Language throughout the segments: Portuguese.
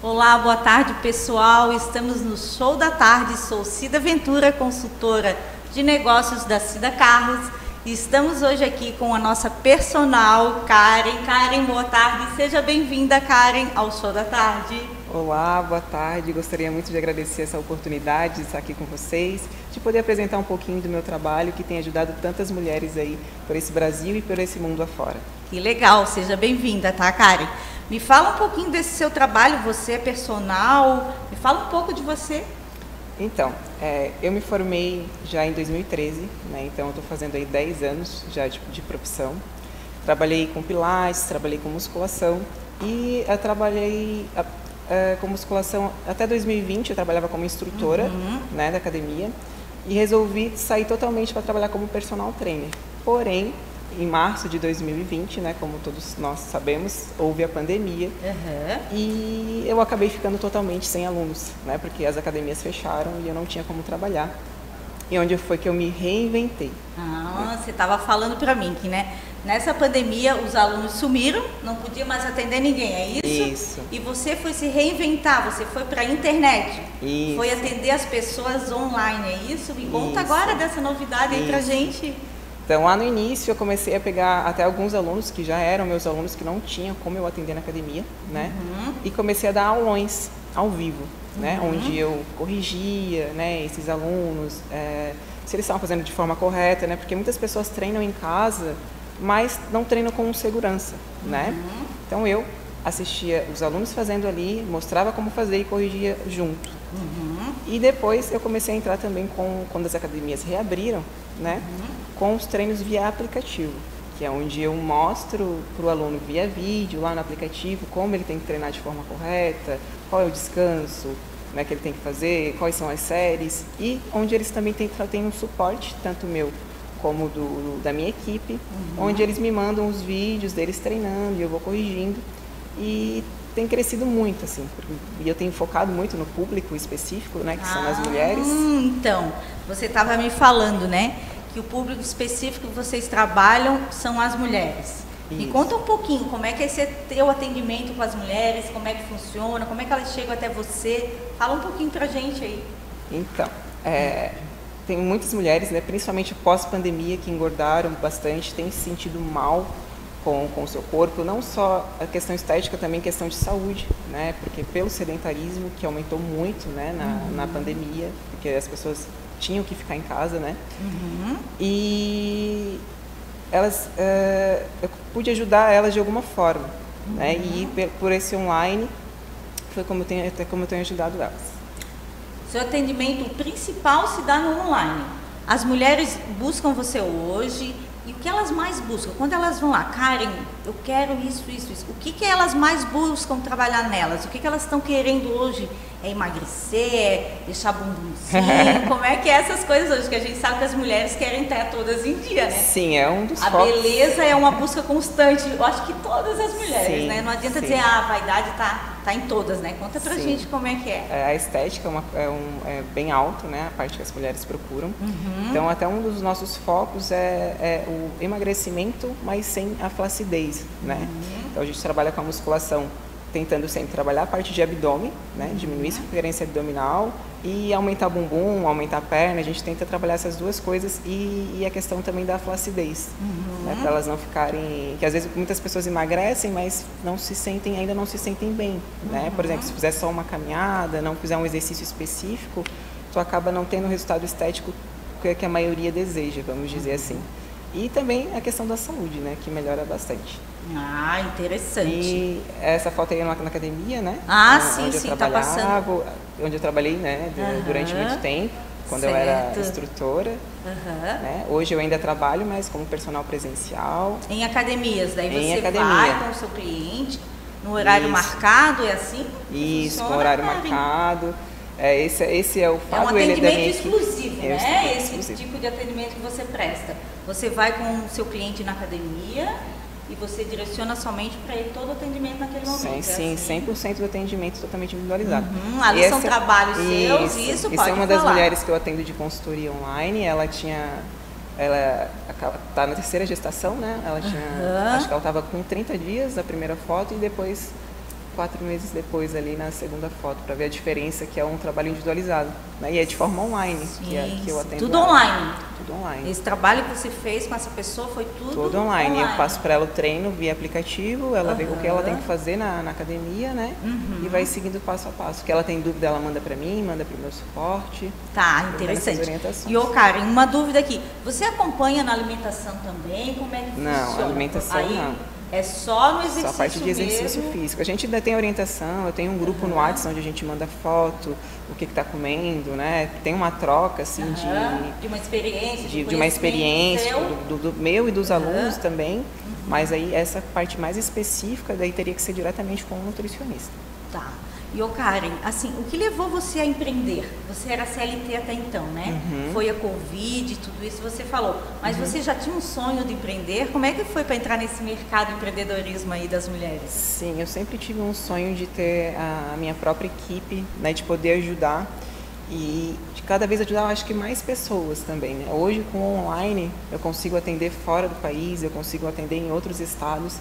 Olá, boa tarde pessoal, estamos no Show da Tarde, sou Cida Ventura, consultora de negócios da Cida Carros e estamos hoje aqui com a nossa personal Karen. Karen, boa tarde, seja bem-vinda Karen ao Show da Tarde. Olá, boa tarde, gostaria muito de agradecer essa oportunidade de estar aqui com vocês, de poder apresentar um pouquinho do meu trabalho que tem ajudado tantas mulheres aí por esse Brasil e por esse mundo afora. Que legal, seja bem-vinda, tá Karen? Me fala um pouquinho desse seu trabalho, você é personal, me fala um pouco de você. Então, eu me formei já em 2013, né? Então eu estou fazendo aí 10 anos já de profissão. Trabalhei com pilates, trabalhei com musculação e trabalhei com musculação até 2020, eu trabalhava como instrutora né, da academia e resolvi sair totalmente para trabalhar como personal trainer. Porém, em março de 2020, né, como todos nós sabemos, houve a pandemia e eu acabei ficando totalmente sem alunos, né, porque as academias fecharam e eu não tinha como trabalhar. E onde foi que eu me reinventei. Você estava falando para mim que, né, nessa pandemia os alunos sumiram, não podia mais atender ninguém, é isso? Isso. E você foi se reinventar, você foi para a internet, isso. Foi atender as pessoas online, é isso? Me conta agora dessa novidade aí pra gente. Então, lá no início, eu comecei a pegar até alguns alunos que já eram meus alunos, que não tinham como eu atender na academia, né? E comecei a dar aulões ao vivo, né? Onde eu corrigia, né, esses alunos, se eles estavam fazendo de forma correta, né? Porque muitas pessoas treinam em casa, mas não treinam com segurança, né? Então, eu assistia os alunos fazendo ali, mostrava como fazer e corrigia junto. E depois eu comecei a entrar também quando as academias reabriram, né? Com os treinos via aplicativo, que é onde eu mostro para o aluno via vídeo, lá no aplicativo, como ele tem que treinar de forma correta, qual é o descanso, né, que ele tem que fazer, quais são as séries, e onde eles também têm um suporte, tanto meu como da minha equipe, onde eles me mandam os vídeos deles treinando e eu vou corrigindo. E tem crescido muito, assim, e eu tenho focado muito no público específico, né, que são as mulheres. Então, você estava me falando, né, que o público específico que vocês trabalham são as mulheres. Me conta um pouquinho, como é que é esse teu atendimento com as mulheres, como é que funciona, como é que elas chegam até você? Fala um pouquinho pra gente aí. Então, tem muitas mulheres, né, principalmente pós-pandemia, que engordaram bastante, têm se sentido mal com o seu corpo, não só a questão estética, também questão de saúde, né, porque pelo sedentarismo, que aumentou muito, né, na pandemia, porque as pessoas tinham que ficar em casa, né, e elas, eu pude ajudar elas de alguma forma, né, e por esse online, foi como eu tenho ajudado elas. Seu atendimento principal se dá no online. As mulheres buscam você hoje. E o que elas mais buscam? Quando elas vão lá, Karen, eu quero isso. O que elas mais buscam trabalhar nelas? O que elas estão querendo hoje? É emagrecer? É deixar bumbumzinho? Como é que é essas coisas hoje? Que a gente sabe que as mulheres querem estar todas em dia, né? Sim, é um dos focos. A beleza é uma busca constante. Eu acho que todas as mulheres, né? Não adianta dizer, a vaidade tá em todas, né? Conta pra gente como é que é. A estética é bem alto, né? A parte que as mulheres procuram. Então, até um dos nossos focos é o emagrecimento, mas sem a flacidez, né? Então, a gente trabalha com a musculação, tentando sempre trabalhar a parte de abdômen, né? Diminuir a circunferência abdominal e aumentar o bumbum, aumentar a perna. A gente tenta trabalhar essas duas coisas e a questão também da flacidez, né? Para elas não ficarem... Que às vezes muitas pessoas emagrecem, mas ainda não se sentem bem, né? Por exemplo, se fizer só uma caminhada, não fizer um exercício específico, tu acaba não tendo o resultado estético que a maioria deseja, vamos dizer assim. E também a questão da saúde, né? Que melhora bastante. Interessante. E essa foto aí na academia, né? Sim, tá passando. Onde eu trabalhei, né? Durante muito tempo, quando eu era instrutora. Né? Hoje eu ainda trabalho, mas como personal presencial. Em academias, daí você vai com o seu cliente no horário marcado, é assim? Isso, com horário marcado. Esse é o fato. É um atendimento exclusivo, né? Esse tipo de atendimento que você presta. Você vai com o seu cliente na academia e você direciona somente para ele todo o atendimento naquele momento. Sim, 100% do atendimento totalmente individualizado. Ali são trabalhos seus, isso pode falar. É uma das mulheres que eu atendo de consultoria online. Ela está na terceira gestação, né? Ela tinha, acho que ela estava com 30 dias da primeira foto e depois 4 meses depois ali na segunda foto, para ver a diferença, que é um trabalho individualizado, né? E é de forma online, que eu atendo. Tudo online? Tudo online. Esse trabalho que você fez com essa pessoa foi tudo online. Eu passo para ela o treino via aplicativo, ela vê o que ela tem que fazer na academia, né? E vai seguindo passo a passo. O que ela tem dúvida, ela manda para mim, manda para o meu suporte. Tá, interessante. E, Karen, uma dúvida aqui. Você acompanha na alimentação também? Como é que funciona? Não, alimentação aí, não. É só no exercício Só a parte de exercício mesmo. físico. A gente ainda tem orientação, eu tenho um grupo no WhatsApp onde a gente manda foto, o que está comendo, né? Tem uma troca, assim, de uma experiência. De uma experiência do meu e dos alunos também. Mas aí essa parte mais específica daí teria que ser diretamente com o nutricionista. Tá. E, Karen, assim, o que levou você a empreender? Você era CLT até então, né? Foi a Covid, tudo isso você falou. Mas você já tinha um sonho de empreender? Como é que foi para entrar nesse mercado de empreendedorismo aí das mulheres? Sim, eu sempre tive um sonho de ter a minha própria equipe, né? De poder ajudar e de cada vez ajudar, acho que mais pessoas também, né? Hoje, com o online, eu consigo atender fora do país, eu consigo atender em outros estados.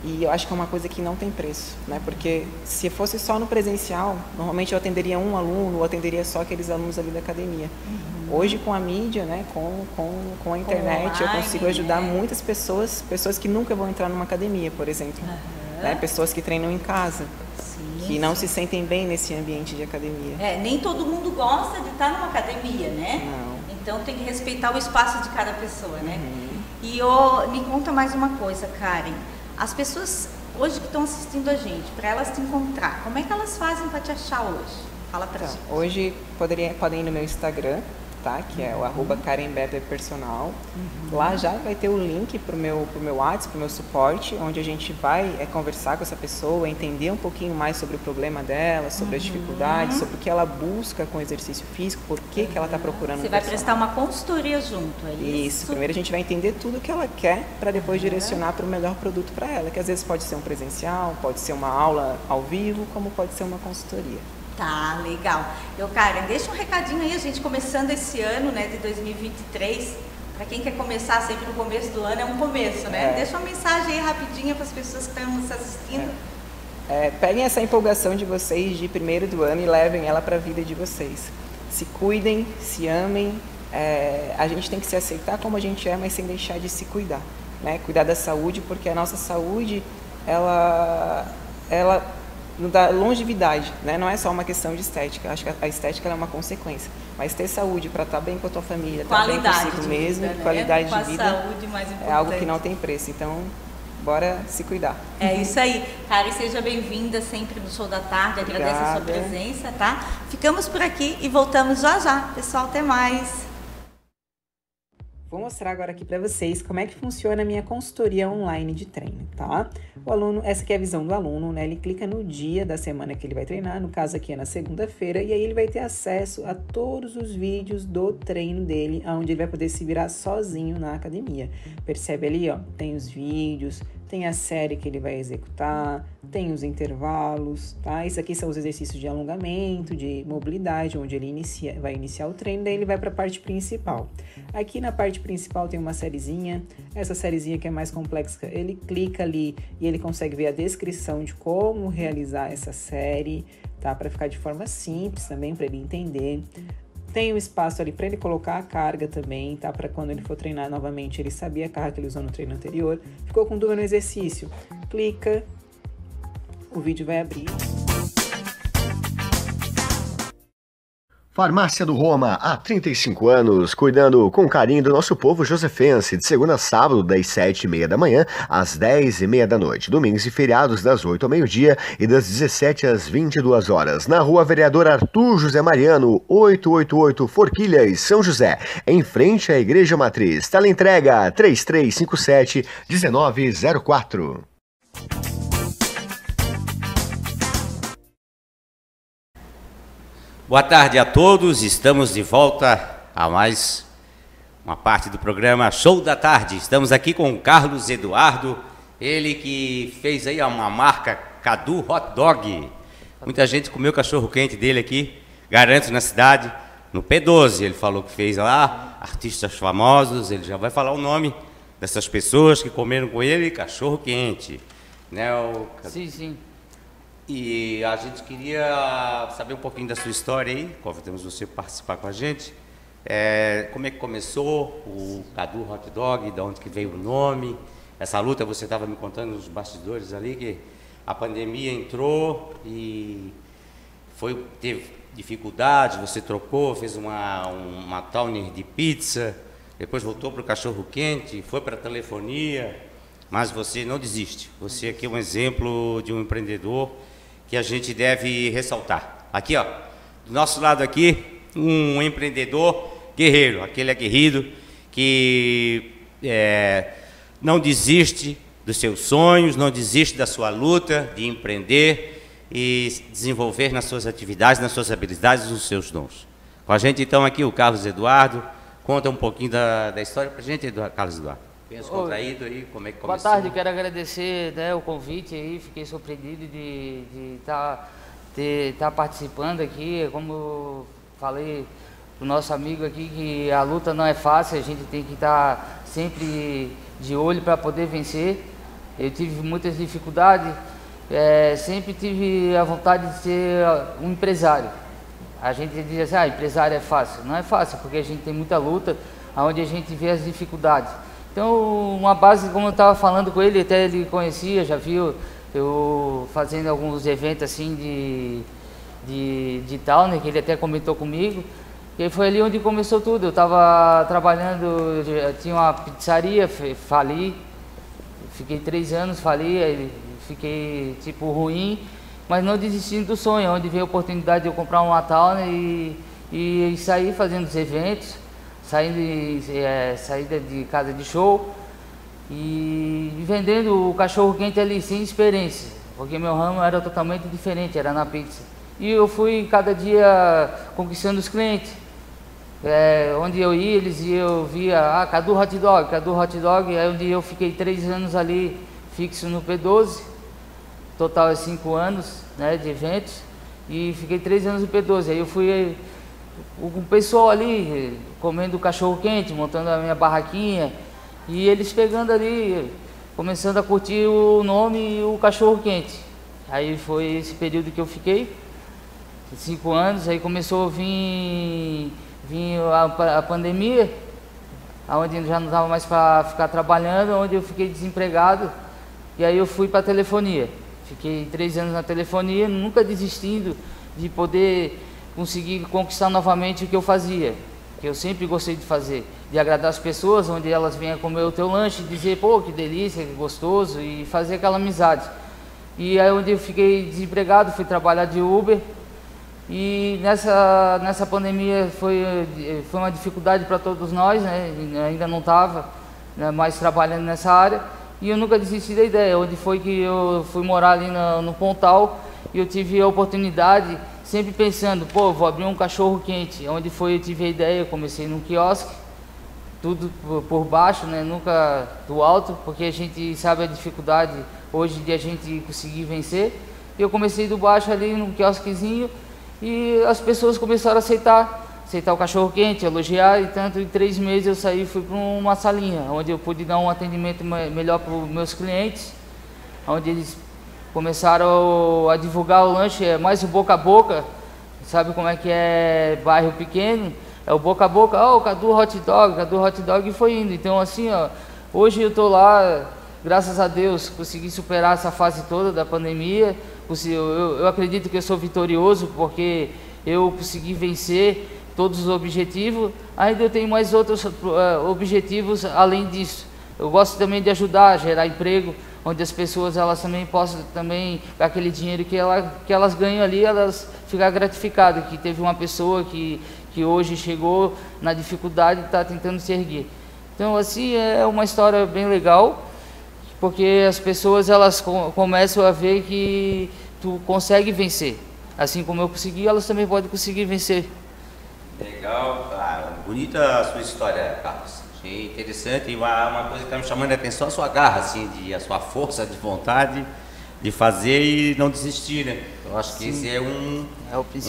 E eu acho que é uma coisa que não tem preço, né? Porque se fosse só no presencial, normalmente eu atenderia um aluno ou atenderia só aqueles alunos ali da academia. Hoje, com a mídia, né? Com a internet, eu consigo ajudar muitas pessoas que nunca vão entrar numa academia, por exemplo. Né? Pessoas que treinam em casa, que não se sentem bem nesse ambiente de academia. Nem todo mundo gosta de estar numa academia, né? Não. Então tem que respeitar o espaço de cada pessoa, né? E me conta mais uma coisa, Karen. As pessoas hoje que estão assistindo a gente, para elas te encontrar, como é que elas fazem para te achar hoje? Fala pra gente. Hoje podem ir no meu Instagram, tá? Que é o @KarenBeberPersonal. Lá já vai ter o link pro meu WhatsApp, pro meu suporte, onde a gente vai conversar com essa pessoa, entender um pouquinho mais sobre o problema dela, sobre as dificuldades, sobre o que ela busca com o exercício físico, por que ela está procurando Você vai prestar uma consultoria junto, é isso? Primeiro a gente vai entender tudo o que ela quer para depois direcionar para o melhor produto para ela, que às vezes pode ser um presencial, pode ser uma aula ao vivo, como pode ser uma consultoria. Tá, legal. Karen, deixa um recadinho aí, a gente começando esse ano, né, de 2023. Para quem quer começar sempre no começo do ano, é um começo, né? Deixa uma mensagem aí rapidinha para as pessoas que estão nos assistindo. Peguem essa empolgação de vocês de primeiro do ano e levem ela para a vida de vocês. Se cuidem, se amem. A gente tem que se aceitar como a gente é, mas sem deixar de se cuidar, né? Cuidar da saúde, porque a nossa saúde, ela não dá longevidade, né? Não é só uma questão de estética. Acho que a estética é uma consequência. Mas ter saúde para estar bem com a tua família, estar bem consigo mesmo, né? Qualidade de vida, saúde mais importante. É algo que não tem preço. Então, bora se cuidar. É isso aí. Karen, seja bem-vinda sempre no Show da Tarde. Agradeço a sua presença, tá? Ficamos por aqui e voltamos já já. Pessoal, até mais. Vou mostrar agora aqui para vocês como é que funciona a minha consultoria online de treino, tá? O aluno, essa aqui é a visão do aluno, né? Ele clica no dia da semana que ele vai treinar, no caso aqui é na segunda-feira, e aí ele vai ter acesso a todos os vídeos do treino dele, onde ele vai poder se virar sozinho na academia. Percebe ali, ó, tem os vídeos, tem a série que ele vai executar, tem os intervalos, tá? Isso aqui são os exercícios de alongamento, de mobilidade, onde ele vai iniciar o treino, daí ele vai para a parte principal. Aqui na parte principal tem uma sériezinha, essa sériezinha que é mais complexa, ele clica ali e ele consegue ver a descrição de como realizar essa série, tá? Para ficar de forma simples também, para ele entender. Tem um espaço ali para ele colocar a carga também, tá? Para quando ele for treinar novamente, ele saber a carga que ele usou no treino anterior. Ficou com dúvida no exercício? Clica, o vídeo vai abrir. Farmácia do Roma, há 35 anos, cuidando com carinho do nosso povo josefense, de segunda a sábado, das 7h30 da manhã às 10h30 da noite, domingos e feriados das 8 ao meio-dia e das 17 às 22 horas, na Rua Vereador Arthur José Mariano, 888 Forquilhas, São José, em frente à Igreja Matriz. Teleentrega 3357-1904. Boa tarde a todos, estamos de volta a mais uma parte do programa Show da Tarde. Estamos aqui com o Carlos Eduardo, ele que fez aí uma marca Cadu Hot Dog. Muita gente comeu o cachorro-quente dele aqui, garanto, na cidade, no P12. Ele falou que fez lá, artistas famosos, ele já vai falar o nome dessas pessoas que comeram com ele cachorro-quente. Né, Sim, sim. E a gente queria saber um pouquinho da sua história aí, convidamos você para participar com a gente. Como é que começou o Cadu Hot Dog, de onde que veio o nome? Essa luta, você estava me contando nos bastidores ali, que a pandemia entrou e teve dificuldade, você trocou, fez uma towner de pizza, depois voltou para o cachorro quente, foi para a telefonia, mas você não desiste. Você aqui é um exemplo de um empreendedor que a gente deve ressaltar. Aqui, ó, do nosso lado aqui, um empreendedor guerreiro, aquele aguerrido que não desiste dos seus sonhos, não desiste da sua luta de empreender e desenvolver nas suas atividades, nas suas habilidades, nos seus dons. Com a gente então aqui o Carlos Eduardo, conta um pouquinho da história para a gente, Carlos Eduardo. Descontraído aí, como é que começou? Boa tarde, quero agradecer, né, o convite aí, fiquei surpreendido de estar participando aqui, como eu falei para o nosso amigo aqui, que a luta não é fácil, a gente tem que estar sempre de olho para poder vencer. Eu tive muitas dificuldades, sempre tive a vontade de ser um empresário. A gente diz assim, empresário é fácil. Não é fácil, porque a gente tem muita luta, onde a gente vê as dificuldades. Então, uma base, como eu estava falando com ele, até ele conhecia, já viu eu fazendo alguns eventos assim de Towner, que ele até comentou comigo. E foi ali onde começou tudo. Eu estava trabalhando, tinha uma pizzaria, fali, fiquei 3 anos, fali, fiquei tipo ruim, mas não desistindo do sonho, onde veio a oportunidade de eu comprar uma Towner e sair fazendo os eventos, saída de casa de show e vendendo o cachorro quente ali sem experiência, porque meu ramo era totalmente diferente, era na pizza. E eu fui cada dia conquistando os clientes. Onde eu ia, eu via, Cadu Hot Dog, aí onde eu fiquei 3 anos ali fixo no P12, total é 5 anos, né, de eventos, e fiquei 3 anos no P12, aí eu fui com o pessoal ali, comendo cachorro quente, montando a minha barraquinha, e eles pegando ali, começando a curtir o nome e o cachorro quente. Aí foi esse período que eu fiquei, 5 anos, aí começou a vir a pandemia, onde eu já não dava mais para ficar trabalhando, onde eu fiquei desempregado, e aí eu fui para a telefonia. Fiquei 3 anos na telefonia, nunca desistindo de poder conseguir conquistar novamente o que eu fazia, que eu sempre gostei de fazer, de agradar as pessoas, onde elas venham comer o teu lanche, dizer, pô, que delícia, que gostoso, e fazer aquela amizade. E aí onde eu fiquei desempregado, fui trabalhar de Uber, e nessa pandemia foi uma dificuldade para todos nós, né? Ainda não estava, né, mais trabalhando nessa área, e eu nunca desisti da ideia, onde foi que eu fui morar ali no Pontal, e eu tive a oportunidade, sempre pensando, pô, vou abrir um cachorro quente, onde foi eu tive a ideia, eu comecei num quiosque, tudo por baixo, né, nunca do alto, porque a gente sabe a dificuldade hoje de a gente conseguir vencer, e eu comecei do baixo ali num quiosquezinho, e as pessoas começaram a aceitar o cachorro quente, elogiar, e tanto em 3 meses eu saí e fui para uma salinha, onde eu pude dar um atendimento melhor para os meus clientes, onde eles começaram a divulgar o lanche, mais o boca a boca, sabe como é que é bairro pequeno, é o boca a boca, o Cadu Hot Dog, e foi indo. Então assim, hoje eu estou lá, graças a Deus, consegui superar essa fase toda da pandemia, eu acredito que eu sou vitorioso, porque eu consegui vencer todos os objetivos, ainda eu tenho mais outros objetivos além disso. Eu gosto também de ajudar a gerar emprego, onde as pessoas elas também possam, com aquele dinheiro que elas ganham ali, elas ficam gratificadas, que teve uma pessoa que hoje chegou na dificuldade e está tentando se erguer. Então assim, é uma história bem legal, porque as pessoas elas começam a ver que tu consegue vencer. Assim como eu consegui, elas também podem conseguir vencer. Legal, claro. Bonita a sua história, Carlos. Achei interessante, e uma coisa que está me chamando a atenção é a sua garra, assim, a sua força de vontade de fazer e não desistir, né? Eu acho que esse é um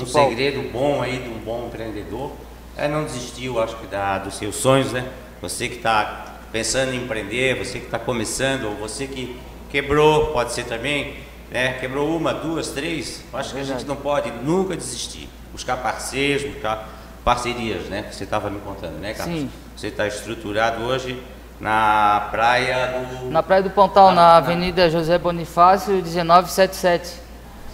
segredo bom aí de um bom empreendedor, é não desistir, eu acho que dos seus sonhos, né? Você que está pensando em empreender, você que está começando, ou você que quebrou, pode ser também, né, quebrou uma, duas, três, acho que a gente não pode nunca desistir. Buscar parceiros, buscar parcerias, né? Você estava me contando, né, Carlos? Sim. Você está estruturado hoje na praia do... Na Praia do Pontal, na Avenida José Bonifácio, 1977.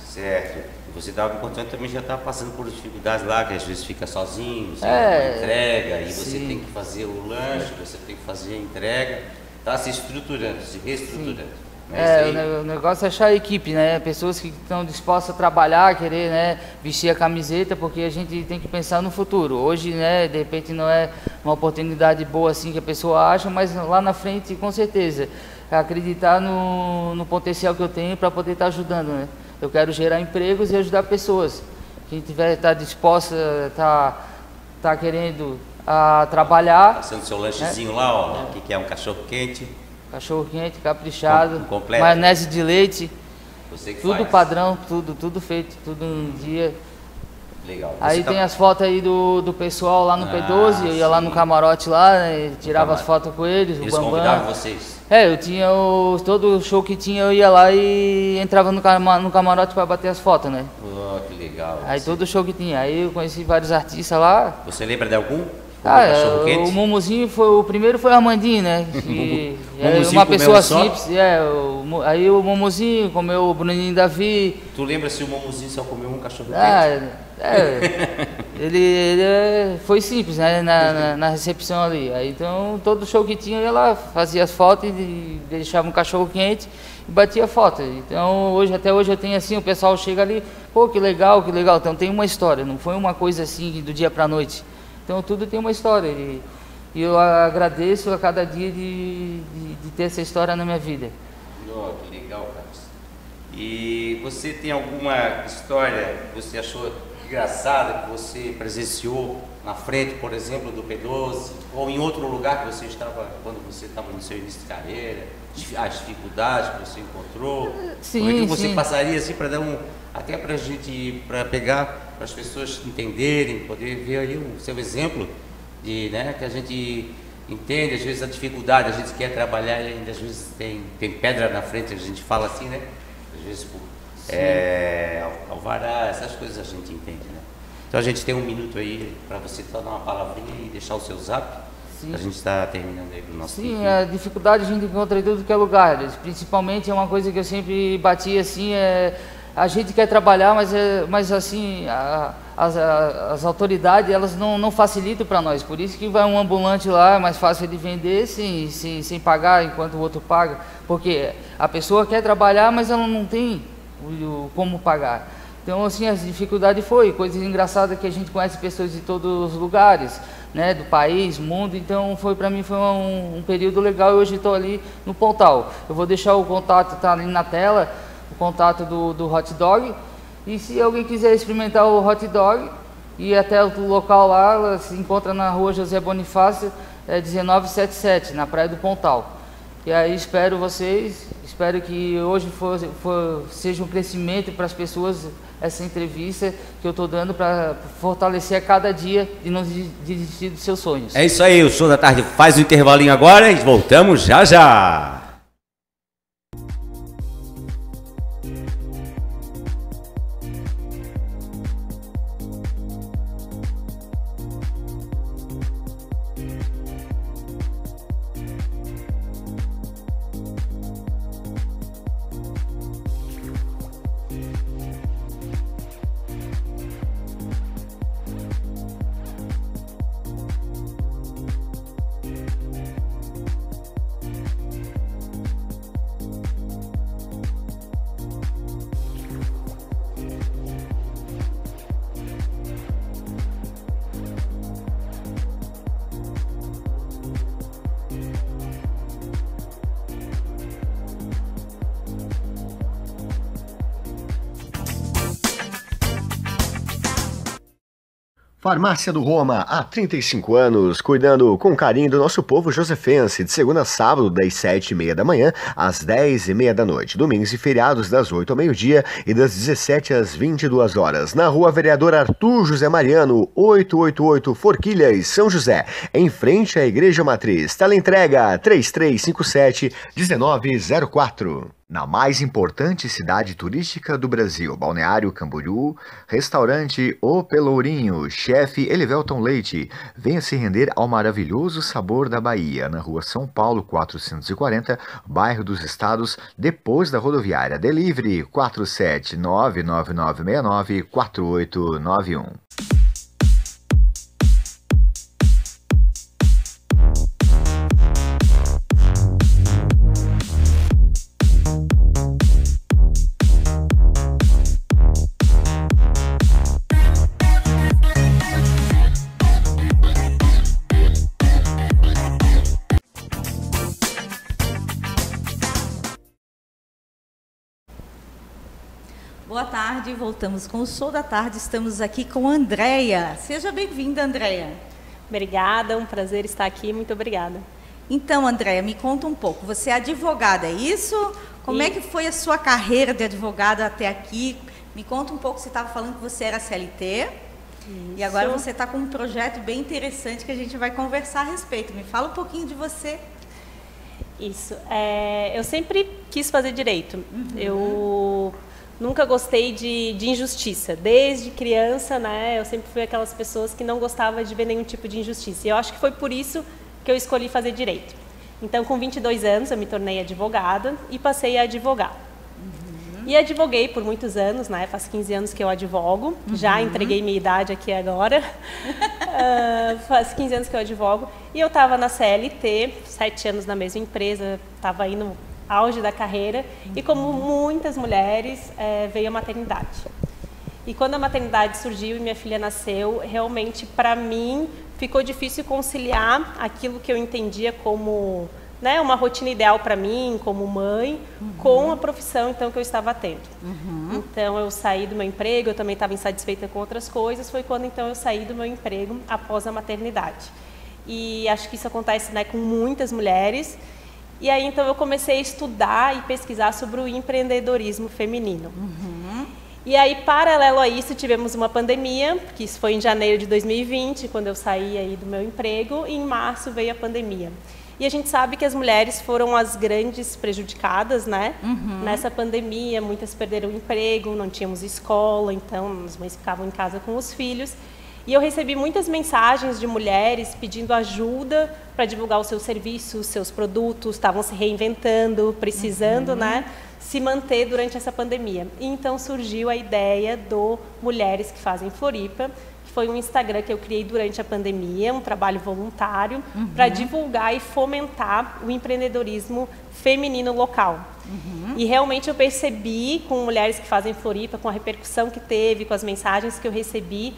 Certo. Você estava me contando também, já está passando por dificuldades lá, que às vezes fica sozinho, sem entrega, e você tem que fazer o lanche, você tem que fazer a entrega. Está se estruturando, se reestruturando. O negócio é achar a equipe, né? Pessoas que estão dispostas a trabalhar, querer, né, vestir a camiseta, porque a gente tem que pensar no futuro. Hoje, né, de repente não é uma oportunidade boa assim que a pessoa acha, mas lá na frente, com certeza, acreditar no potencial que eu tenho para poder estar ajudando, né? Eu quero gerar empregos e ajudar pessoas. Quem tiver tá disposta, tá querendo trabalhar. Passando seu lanchezinho lá, ó, que é um cachorro quente. Cachorro quente, caprichado, completo. maionese de leite, você que tudo faz. Padrão, tudo feito, tudo no dia. Legal. Aí tem as fotos aí do pessoal lá no P12, eu ia lá no camarote lá, né, tirava as fotos com eles, Eles o Bambam. convidavam vocês? Eu tinha todo show que tinha, eu ia lá e entrava no camarote para bater as fotos, né? Oh, que legal. Aí todo show que tinha, aí eu conheci vários artistas lá. Você lembra de algum? O Mumuzinho o primeiro foi o Armandinho, né? Que Mumuzinho uma pessoa só? simples, aí o Mumuzinho comeu o Bruninho Davi. Tu lembra se o Mumuzinho só comeu um cachorro quente? Ele foi simples, né? Na recepção ali. Aí, então todo show que tinha, eu ia lá, fazia as fotos e deixava um cachorro quente e batia foto. Então até hoje eu tenho assim, o pessoal chega ali, pô, que legal. Então tem uma história, não foi uma coisa assim do dia pra noite. Então tudo tem uma história e eu agradeço a cada dia de ter essa história na minha vida. Oh, que legal, Carlos. E você tem alguma história que você achou engraçada, que você presenciou na frente, por exemplo, do P12, ou em outro lugar que você estava, quando você estava no seu início de carreira, as dificuldades que você encontrou? Sim, como é que você passaria assim para dar até para a gente, para pegar, para as pessoas entenderem, poder ver aí o seu exemplo de, né, que a gente entende às vezes a dificuldade, a gente quer trabalhar e ainda às vezes tem pedra na frente, a gente fala assim, né? Às vezes por alvará, essas coisas a gente entende, né? Então a gente tem um minuto aí para você só dar uma palavrinha e deixar o seu zap. Sim. A gente está terminando aí o nosso tempo. Sim, a dificuldade a gente encontra em tudo que é lugar. Principalmente é uma coisa que eu sempre bati assim, a gente quer trabalhar, mas assim, as autoridades elas não facilitam para nós. Por isso que vai um ambulante lá, é mais fácil de vender sem pagar enquanto o outro paga. Porque a pessoa quer trabalhar, mas ela não tem como pagar. Então, assim, as dificuldades foi coisa engraçada que a gente conhece pessoas de todos os lugares, né, do país, mundo. Então, para mim foi um período legal. E hoje estou ali no Pontal. Eu vou deixar o contato, tá ali na tela, o contato do hot dog. E se alguém quiser experimentar o hot dog, ir até o local lá, ela se encontra na rua José Bonifácio, 1977, na Praia do Pontal. E aí espero vocês, espero que hoje seja um crescimento para as pessoas, essa entrevista que eu estou dando para fortalecer a cada dia de não desistir dos seus sonhos. É isso aí, o Show da Tarde faz um intervalinho agora e voltamos já já. Farmácia do Roma, há 35 anos, cuidando com carinho do nosso povo josefense, de segunda a sábado, das 7h30 da manhã às 10h30 da noite, domingos e feriados das 8 ao meio-dia e das 17 às 22 horas, na Rua Vereador Arthur José Mariano, 888 Forquilhas, São José, em frente à Igreja Matriz. Teleentrega 3357-1904. Na mais importante cidade turística do Brasil, Balneário Camboriú, restaurante O Pelourinho, chefe Elivelton Leite, venha se render ao maravilhoso sabor da Bahia, na rua São Paulo 440, bairro dos Estados, depois da rodoviária. Delivery 47999694891. Boa tarde, voltamos com o Show da Tarde. Estamos aqui com a Andréia. Seja bem-vinda, Andréia. Obrigada, um prazer estar aqui, muito obrigada. Então, Andréia, me conta um pouco. Você é advogada, é isso? Como é que foi a sua carreira de advogada até aqui? Me conta um pouco, você estava falando que você era CLT. Isso. E agora você está com um projeto bem interessante que a gente vai conversar a respeito. Me fala um pouquinho de você. Isso. Eu sempre quis fazer direito. Eu nunca gostei de injustiça. Desde criança, né, eu sempre fui aquelas pessoas que não gostavam de ver nenhum tipo de injustiça. E eu acho que foi por isso que eu escolhi fazer direito. Então, com 22 anos, eu me tornei advogada e passei a advogar. E advoguei por muitos anos, né? Faz 15 anos que eu advogo. Já entreguei minha idade aqui agora. Faz 15 anos que eu advogo. E eu estava na CLT, 7 anos na mesma empresa, estava aí no auge da carreira. E como muitas mulheres, veio a maternidade. E quando a maternidade surgiu e minha filha nasceu, realmente, para mim, ficou difícil conciliar aquilo que eu entendia como, né, uma rotina ideal para mim, como mãe, com a profissão então que eu estava tendo. Então eu saí do meu emprego, eu também estava insatisfeita com outras coisas, foi quando então eu saí do meu emprego após a maternidade. E acho que isso acontece, né, com muitas mulheres. E aí então eu comecei a estudar e pesquisar sobre o empreendedorismo feminino. E aí, paralelo a isso, tivemos uma pandemia, que isso foi em janeiro de 2020, quando eu saí aí do meu emprego, e em março veio a pandemia. E a gente sabe que as mulheres foram as grandes prejudicadas, né? Nessa pandemia, muitas perderam o emprego, não tínhamos escola, então as mães ficavam em casa com os filhos. E eu recebi muitas mensagens de mulheres pedindo ajuda para divulgar os seus serviços, seus produtos, estavam se reinventando, precisando, né, se manter durante essa pandemia. E então surgiu a ideia do Mulheres que Fazem Floripa, que foi um Instagram que eu criei durante a pandemia, um trabalho voluntário, para divulgar e fomentar o empreendedorismo feminino local. E realmente eu percebi, com Mulheres que Fazem Floripa, com a repercussão que teve, com as mensagens que eu recebi,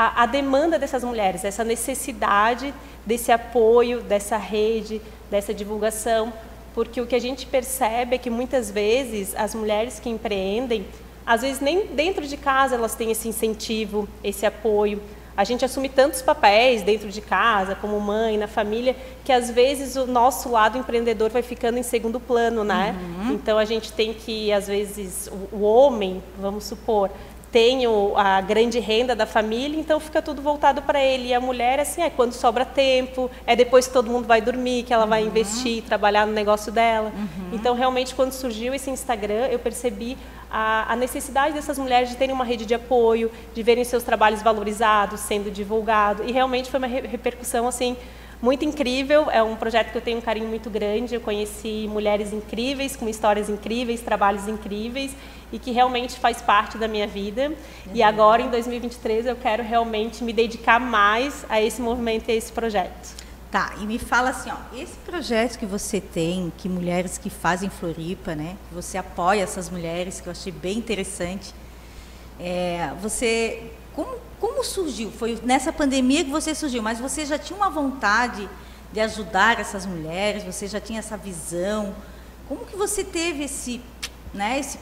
a demanda dessas mulheres, essa necessidade desse apoio, dessa rede, dessa divulgação, porque o que a gente percebe é que muitas vezes as mulheres que empreendem, às vezes nem dentro de casa elas têm esse incentivo, esse apoio. A gente assume tantos papéis dentro de casa, como mãe, na família, que às vezes o nosso lado empreendedor vai ficando em segundo plano, né? Então a gente tem que, às vezes, o homem, vamos supor, tem a grande renda da família, então fica tudo voltado para ele. E a mulher, assim, é quando sobra tempo, é depois que todo mundo vai dormir, que ela vai investir, trabalhar no negócio dela. Então, realmente, quando surgiu esse Instagram, eu percebi a necessidade dessas mulheres de terem uma rede de apoio, de verem seus trabalhos valorizados, sendo divulgados. E realmente foi uma repercussão, assim, muito incrível. É um projeto que eu tenho um carinho muito grande. Eu conheci mulheres incríveis, com histórias incríveis, trabalhos incríveis, e que realmente faz parte da minha vida. E agora, em 2023, eu quero realmente me dedicar mais a esse movimento e a esse projeto. Tá, e me fala assim, ó, esse projeto que você tem, que Mulheres que Fazem Floripa, né, que você apoia essas mulheres, que eu achei bem interessante, você, como surgiu? Foi nessa pandemia que você surgiu, mas você já tinha uma vontade de ajudar essas mulheres, você já tinha essa visão, como que você teve esse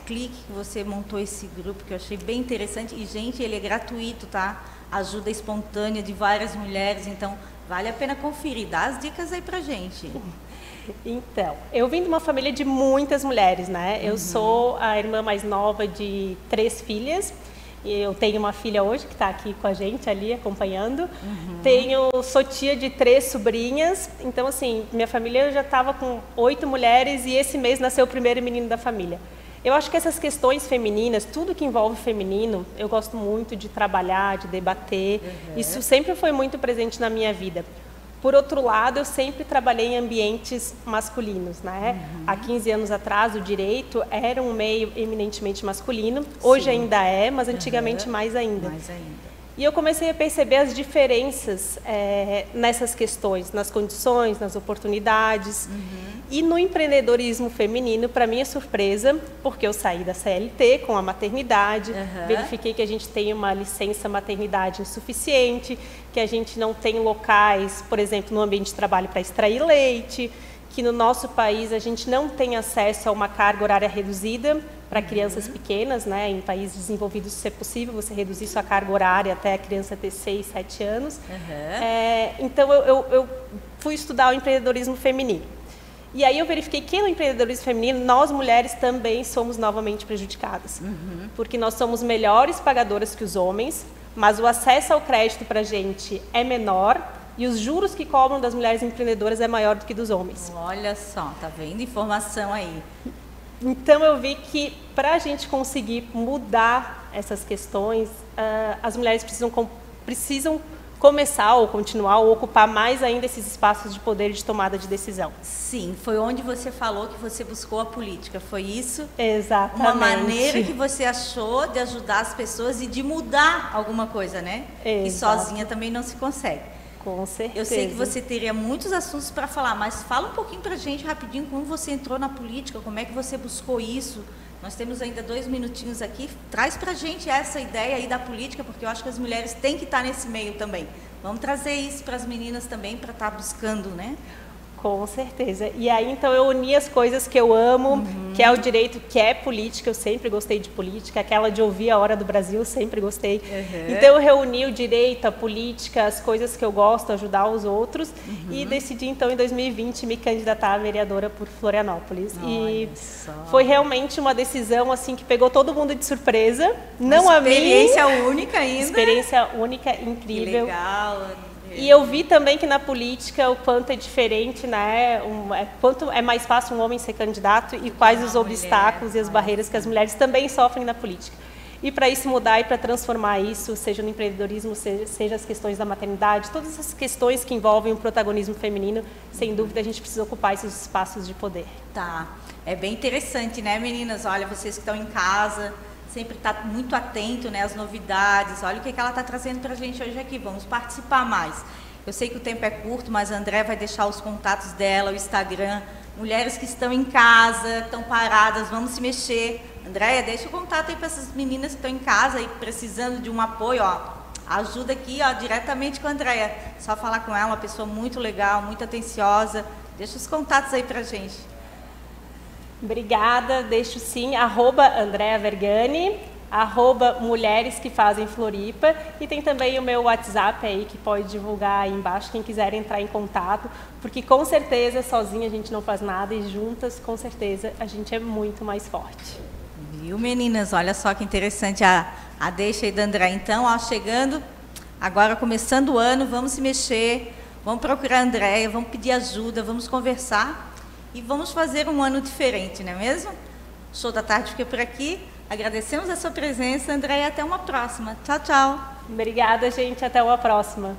clique, que você montou esse grupo, que eu achei bem interessante, e gente, ele é gratuito, tá? Ajuda espontânea de várias mulheres, então vale a pena conferir, dá as dicas aí pra gente. Então, eu vim de uma família de muitas mulheres, né? Eu sou a irmã mais nova de 3 filhas, Eu tenho uma filha hoje que está aqui com a gente ali acompanhando. Sou tia de 3 sobrinhas. Então, assim, minha família já estava com 8 mulheres e esse mês nasceu o primeiro menino da família. Eu acho que essas questões femininas, tudo que envolve feminino, eu gosto muito de trabalhar, de debater. Isso sempre foi muito presente na minha vida. Por outro lado, eu sempre trabalhei em ambientes masculinos, né? Há 15 anos atrás, o direito era um meio eminentemente masculino. Hoje ainda é, mas antigamente mais ainda. E eu comecei a perceber as diferenças nessas questões, nas condições, nas oportunidades. E no empreendedorismo feminino, para minha surpresa, porque eu saí da CLT com a maternidade, verifiquei que a gente tem uma licença maternidade insuficiente, que a gente não tem locais, por exemplo, no ambiente de trabalho para extrair leite, que no nosso país a gente não tem acesso a uma carga horária reduzida para crianças pequenas, né? Em países desenvolvidos isso é possível, você reduzir sua carga horária até a criança ter 6, 7 anos. Então eu fui estudar o empreendedorismo feminino. E aí eu verifiquei que no empreendedorismo feminino, nós mulheres também somos novamente prejudicadas. Porque nós somos melhores pagadoras que os homens, mas o acesso ao crédito para a gente é menor e os juros que cobram das mulheres empreendedoras é maior do que dos homens. Olha só, tá vendo informação aí. Então eu vi que para a gente conseguir mudar essas questões, as mulheres precisam começar ou continuar ou ocupar mais ainda esses espaços de poder de tomada de decisão. Sim, foi onde você falou que você buscou a política, foi isso? Exatamente. Uma maneira que você achou de ajudar as pessoas e de mudar alguma coisa, né? Exato. E sozinha também não se consegue. Com certeza. Eu sei que você teria muitos assuntos para falar, mas fala um pouquinho para a gente rapidinho como você entrou na política, como é que você buscou isso. Nós temos ainda 2 minutinhos aqui. Traz para a gente essa ideia aí da política, porque eu acho que as mulheres têm que estar nesse meio também. Vamos trazer isso para as meninas também, para estar buscando, né? Com certeza. E aí, então, eu uni as coisas que eu amo, que é o direito, que é política, eu sempre gostei de política, aquela de ouvir a Hora do Brasil, eu sempre gostei. Então, eu reuni o direito, a política, as coisas que eu gosto, ajudar os outros, e decidi, então, em 2020, me candidatar a vereadora por Florianópolis. E foi realmente uma decisão, assim, que pegou todo mundo de surpresa. Não a mim. Experiência única ainda. Experiência única, incrível. Que legal. E eu vi também que na política o quanto é diferente, né? Quanto é mais fácil um homem ser candidato e quais os obstáculos e as barreiras que as mulheres também sofrem na política. E para isso mudar e para transformar isso, seja no empreendedorismo, seja as questões da maternidade, todas essas questões que envolvem o protagonismo feminino, sem dúvida a gente precisa ocupar esses espaços de poder. Tá. É bem interessante, né, meninas? Olha, vocês que estão em casa, sempre está muito atento, né, às novidades. Olha o que ela está trazendo para a gente hoje aqui. Vamos participar mais. Eu sei que o tempo é curto, mas a André vai deixar os contatos dela, o Instagram. Mulheres que estão em casa, estão paradas, vamos se mexer. Andréia, deixa o contato aí para essas meninas que estão em casa e precisando de um apoio, ó. Ajuda aqui, ó, diretamente com a Andréia. Só falar com ela, uma pessoa muito legal, muito atenciosa. Deixa os contatos aí para a gente. Obrigada, deixo sim, @AndreaVergani, @Mulheres que Fazem Floripa, e tem também o meu WhatsApp aí que pode divulgar aí embaixo, quem quiser entrar em contato, porque com certeza sozinha a gente não faz nada e juntas com certeza a gente é muito mais forte. Viu, meninas? Olha só que interessante a deixa aí da André. Então, ó, chegando, agora começando o ano, vamos se mexer, vamos procurar a Andréia, vamos pedir ajuda, vamos conversar. E vamos fazer um ano diferente, não é mesmo? Show da Tarde fica por aqui. Agradecemos a sua presença, André, e até uma próxima. Tchau, tchau. Obrigada, gente. Até uma próxima.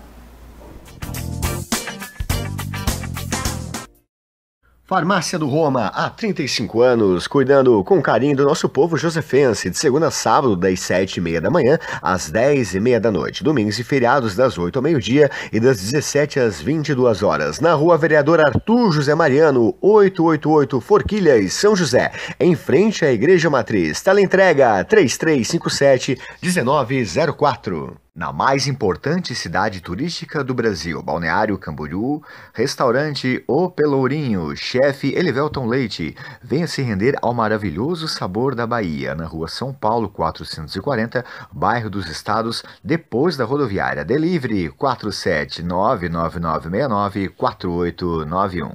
Farmácia do Roma, há 35 anos, cuidando com carinho do nosso povo josefense, de segunda a sábado, das 7h30 da manhã às 10h30 da noite, domingos e feriados das 8 ao meio-dia e das 17 às 22 horas, na Rua Vereador Arthur José Mariano, 888 Forquilhas, São José, em frente à Igreja Matriz. Teleentrega 3357-1904. Na mais importante cidade turística do Brasil, Balneário Camboriú, restaurante O Pelourinho, chefe Elivelton Leite. Venha se render ao maravilhoso sabor da Bahia, na Rua São Paulo 440, bairro dos Estados, depois da rodoviária. Delivery 47999694891.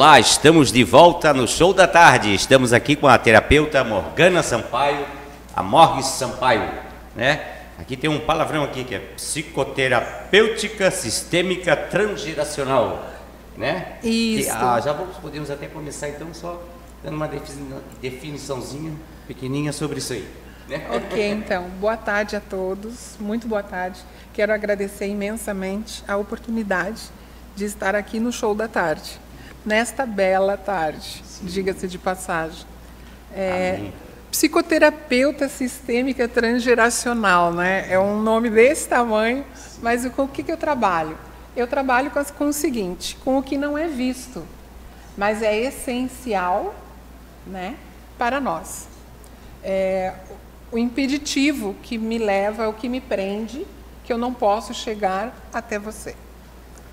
Olá, estamos de volta no Show da Tarde. Estamos aqui com a terapeuta Morgana Sampaio, a Morgues Sampaio, né? Aqui tem um palavrão aqui que é psicoterapêutica sistêmica transgeracional, né? Isso. Já podemos até começar então só dando uma definiçãozinha pequenininha sobre isso aí, né? Ok, então, boa tarde a todos, muito boa tarde. Quero agradecer imensamente a oportunidade de estar aqui no Show da Tarde, nesta bela tarde, diga-se de passagem. Psicoterapeuta sistêmica transgeracional, né? É um nome desse tamanho, mas com o que eu trabalho? Eu trabalho com o seguinte, com o que não é visto, mas é essencial, né, para nós. O impeditivo que me leva, o que me prende, que eu não posso chegar até você.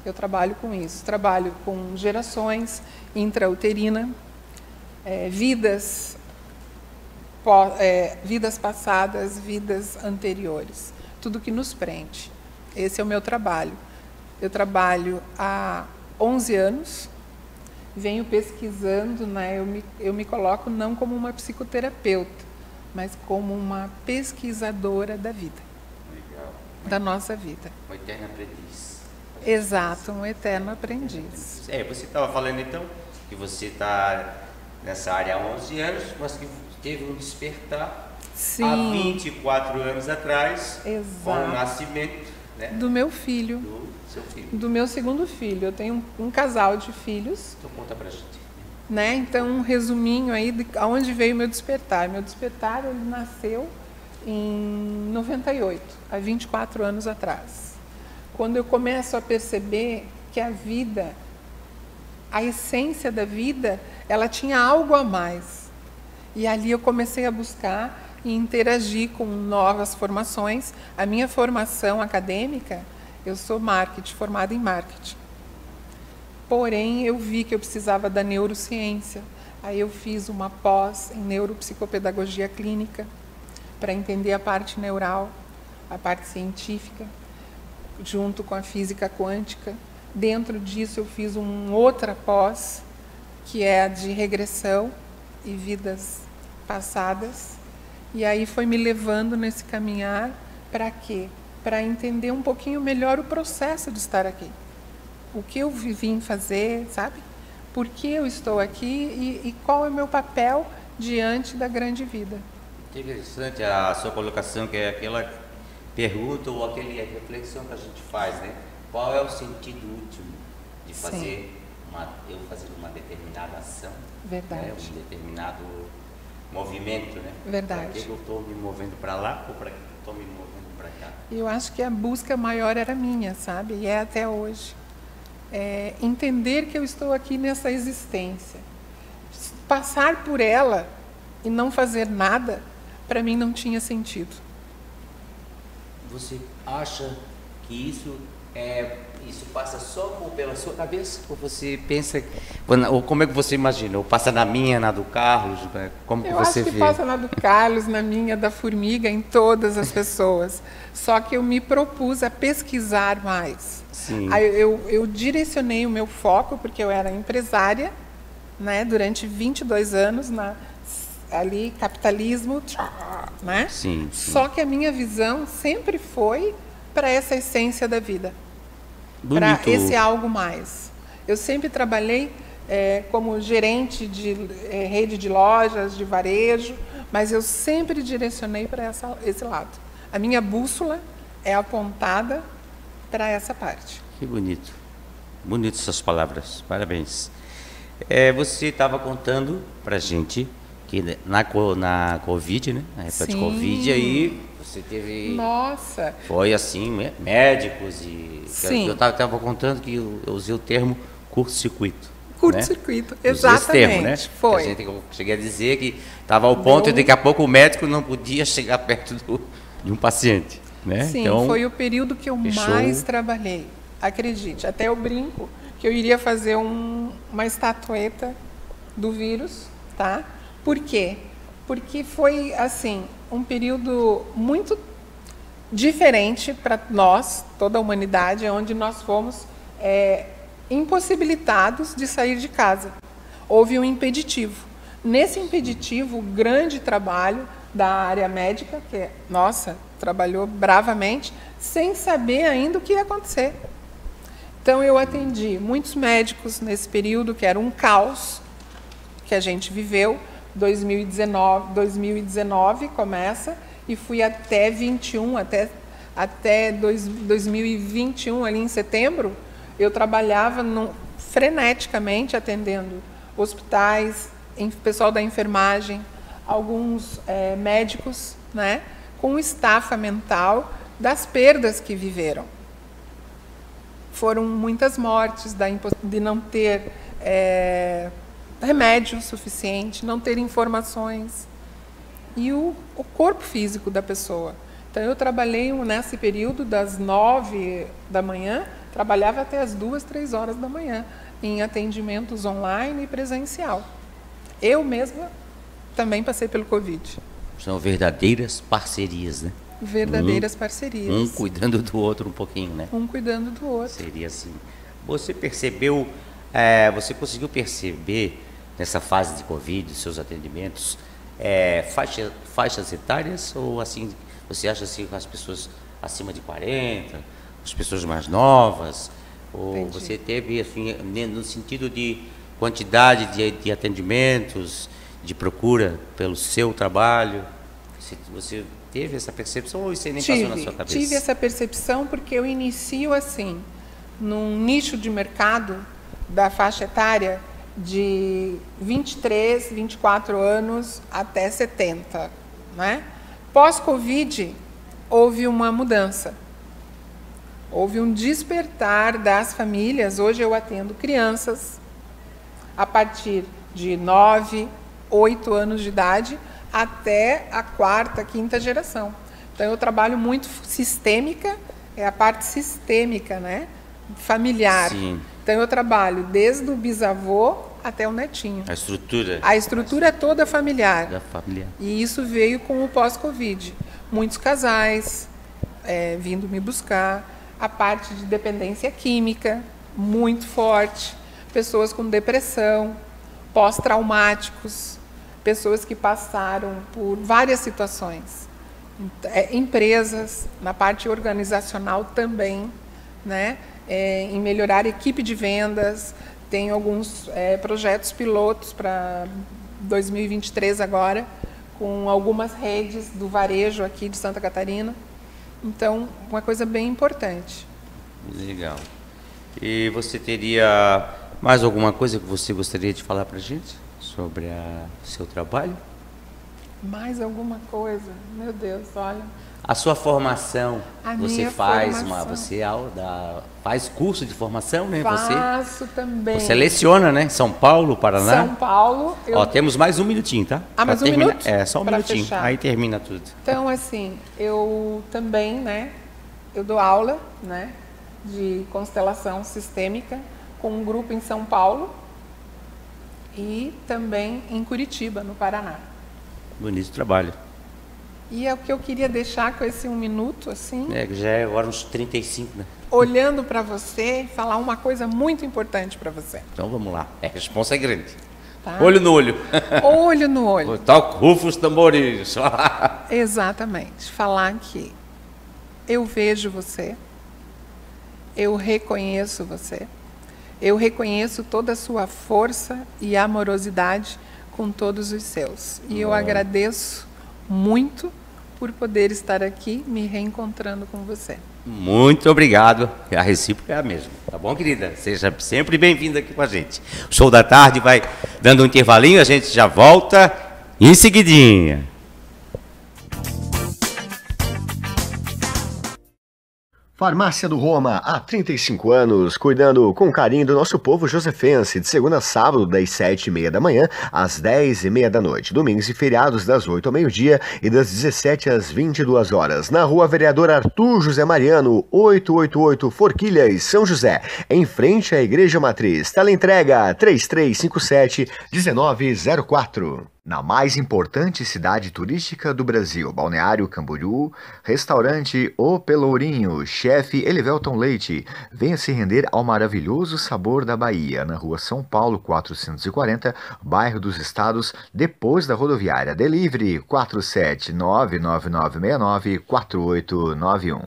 Eu trabalho com isso, trabalho com gerações intrauterina, vidas passadas, vidas anteriores, tudo que nos prende. Esse é o meu trabalho. Eu trabalho há 11 anos, venho pesquisando, né? Eu me coloco não como uma psicoterapeuta, mas como uma pesquisadora da vida. Legal. Da nossa vida. Uma eterna aprendiz. Exato, um eterno aprendiz. Você estava falando então que você está nessa área há 11 anos, mas que teve um despertar há 24 anos atrás, com o nascimento, né, do meu filho. Do seu filho. Do meu segundo filho. Eu tenho um casal de filhos. Então conta pra gente. Né? Então, um resuminho aí de onde veio o meu despertar. Meu despertar, ele nasceu em 98, há 24 anos atrás. Quando eu começo a perceber que a vida, a essência da vida, ela tinha algo a mais. E ali eu comecei a buscar e interagir com novas formações. A minha formação acadêmica, eu sou marketing, formada em marketing. Porém, eu vi que eu precisava da neurociência. Aí eu fiz uma pós em neuropsicopedagogia clínica para entender a parte neural, a parte científica, junto com a física quântica. Dentro disso eu fiz outra pós, que é a de regressão e vidas passadas. E aí foi me levando nesse caminhar para quê? Para entender um pouquinho melhor o processo de estar aqui. O que eu vim fazer, sabe? Por que eu estou aqui e qual é o meu papel diante da grande vida. Interessante a sua colocação, que é aquela pergunta ou aquela reflexão que a gente faz, né? Qual é o sentido último de fazer eu fazer uma determinada ação? Verdade. Né? Um determinado movimento, né? Verdade. Para que eu estou me movendo para lá ou para que eu estou me movendo para cá? Eu acho que a busca maior era minha, sabe? E é até hoje. Entender que eu estou aqui nessa existência. Passar por ela e não fazer nada, para mim não tinha sentido. Você acha que isso passa só pela sua cabeça? Ou você pensa, ou como é que você imagina? Ou passa na minha, na do Carlos? Como que você vê? Eu acho que passa na do Carlos, na minha, da Formiga, em todas as pessoas. Só que eu me propus a pesquisar mais. Sim. Aí eu direcionei o meu foco, porque eu era empresária, né, durante 22 anos, ali, capitalismo, né? Sim. Só que a minha visão sempre foi para essa essência da vida. Para esse algo mais. Eu sempre trabalhei como gerente de rede de lojas, de varejo, mas eu sempre direcionei para esse lado. A minha bússola é apontada para essa parte. Que bonito. Bonito essas palavras. Parabéns. Você estava contando para a gente que na Covid, né? Na época de Covid, aí você teve... Nossa! Foi assim, médicos e... Sim. Eu estava contando que eu usei o termo curto-circuito. Curto-circuito, né? exatamente. Termo, né? Foi. Eu cheguei a dizer que estava ao ponto e daqui a pouco o médico não podia chegar perto de um paciente. Né? Sim, então, foi o período que eu mais trabalhei. Acredite, até eu brinco que eu iria fazer uma estatueta do vírus, tá? Por quê? Porque foi, assim, um período muito diferente para nós, toda a humanidade, onde nós fomos impossibilitados de sair de casa. houve um impeditivo. Nesse impeditivo, o grande trabalho da área médica, que, nossa, trabalhou bravamente, sem saber ainda o que ia acontecer. Então, eu atendi muitos médicos nesse período, que era um caos que a gente viveu. 2019 começa, e fui até 21, até 2021, ali em setembro, eu trabalhava freneticamente atendendo hospitais, pessoal da enfermagem, alguns médicos, né, com estafa mental das perdas que viveram. Foram muitas mortes de não ter remédio suficiente, não ter informações, e o corpo físico da pessoa. Então, eu trabalhei nesse período das 9 da manhã, trabalhava até as 2, 3 horas da manhã, em atendimentos online e presencial. Eu mesma também passei pelo Covid. São verdadeiras parcerias, né? Verdadeiras parcerias. Um cuidando do outro um pouquinho, né? Um cuidando do outro. Seria assim. Você percebeu, você conseguiu perceber nessa fase de Covid, os seus atendimentos, faixas etárias, ou assim, você acha assim com as pessoas acima de 40, as pessoas mais novas, ou Entendi. você teve assim, no sentido de quantidade de atendimentos, de procura pelo seu trabalho, você teve essa percepção ou isso aí nem passou na sua cabeça? Tive essa percepção porque eu inicio assim, num nicho de mercado da faixa etária de 23, 24 anos até 70, né? Pós-Covid, houve uma mudança. Houve um despertar das famílias. Hoje eu atendo crianças a partir de 9, 8 anos de idade até a 4ª, 5ª geração. Então, eu trabalho muito sistêmica, é a parte sistêmica, né? Familiar. Sim. Então, eu trabalho desde o bisavô até o netinho. A estrutura. A estrutura é toda familiar. Da família. E isso veio com o pós-Covid. Muitos casais vindo me buscar. A parte de dependência química, muito forte. Pessoas com depressão, pós-traumáticos, pessoas que passaram por várias situações. Empresas, na parte organizacional também, né? Em melhorar a equipe de vendas. Tem alguns projetos pilotos para 2023 agora, com algumas redes do varejo aqui de Santa Catarina. Então, uma coisa bem importante. Legal. E você teria mais alguma coisa que você gostaria de falar para a gente sobre o seu trabalho? Mais alguma coisa? Meu Deus, olha. A sua formação, A você minha faz formação. faz curso de formação, né? Faço também. Você leciona, né? São Paulo, Paraná. São Paulo. Ó, temos mais um minutinho, tá? Mais um terminar. minuto? É, só um Pra minutinho. fechar. Aí termina tudo. Então, assim, eu também, né? Eu dou aula, né? De constelação sistêmica com um grupo em São Paulo e também em Curitiba, no Paraná. Bonito trabalho. E é o que eu queria deixar com esse 1 minuto, assim, Já é agora uns 35, né? olhando para você e falar uma coisa muito importante para você. Então vamos lá. A responsa é grande. Tá? Olho no olho. Olho no olho. Toca rufa os tambores. Exatamente. Falar que eu vejo você, eu reconheço você, eu reconheço toda a sua força e amorosidade com todos os seus. E eu agradeço muito por poder estar aqui me reencontrando com você. Muito obrigado. A recíproca é a mesma. Tá bom, querida? Seja sempre bem-vinda aqui com a gente. O Show da Tarde vai dando um intervalinho, a gente já volta em seguidinha. Farmácia do Roma, há 35 anos, cuidando com carinho do nosso povo josefense, de segunda a sábado, das 7h30 da manhã às 10h30 da noite, domingos e feriados das 8 ao meio-dia e das 17 às 22 horas, na Rua Vereador Arthur José Mariano, 888 Forquilhas, São José, em frente à Igreja Matriz. Teleentrega 3357-1904. Na mais importante cidade turística do Brasil, Balneário Camboriú, restaurante O Pelourinho, chefe Elivelton Leite, venha se render ao maravilhoso sabor da Bahia, na rua São Paulo 440, bairro dos Estados, depois da rodoviária. Delivery 47999694891.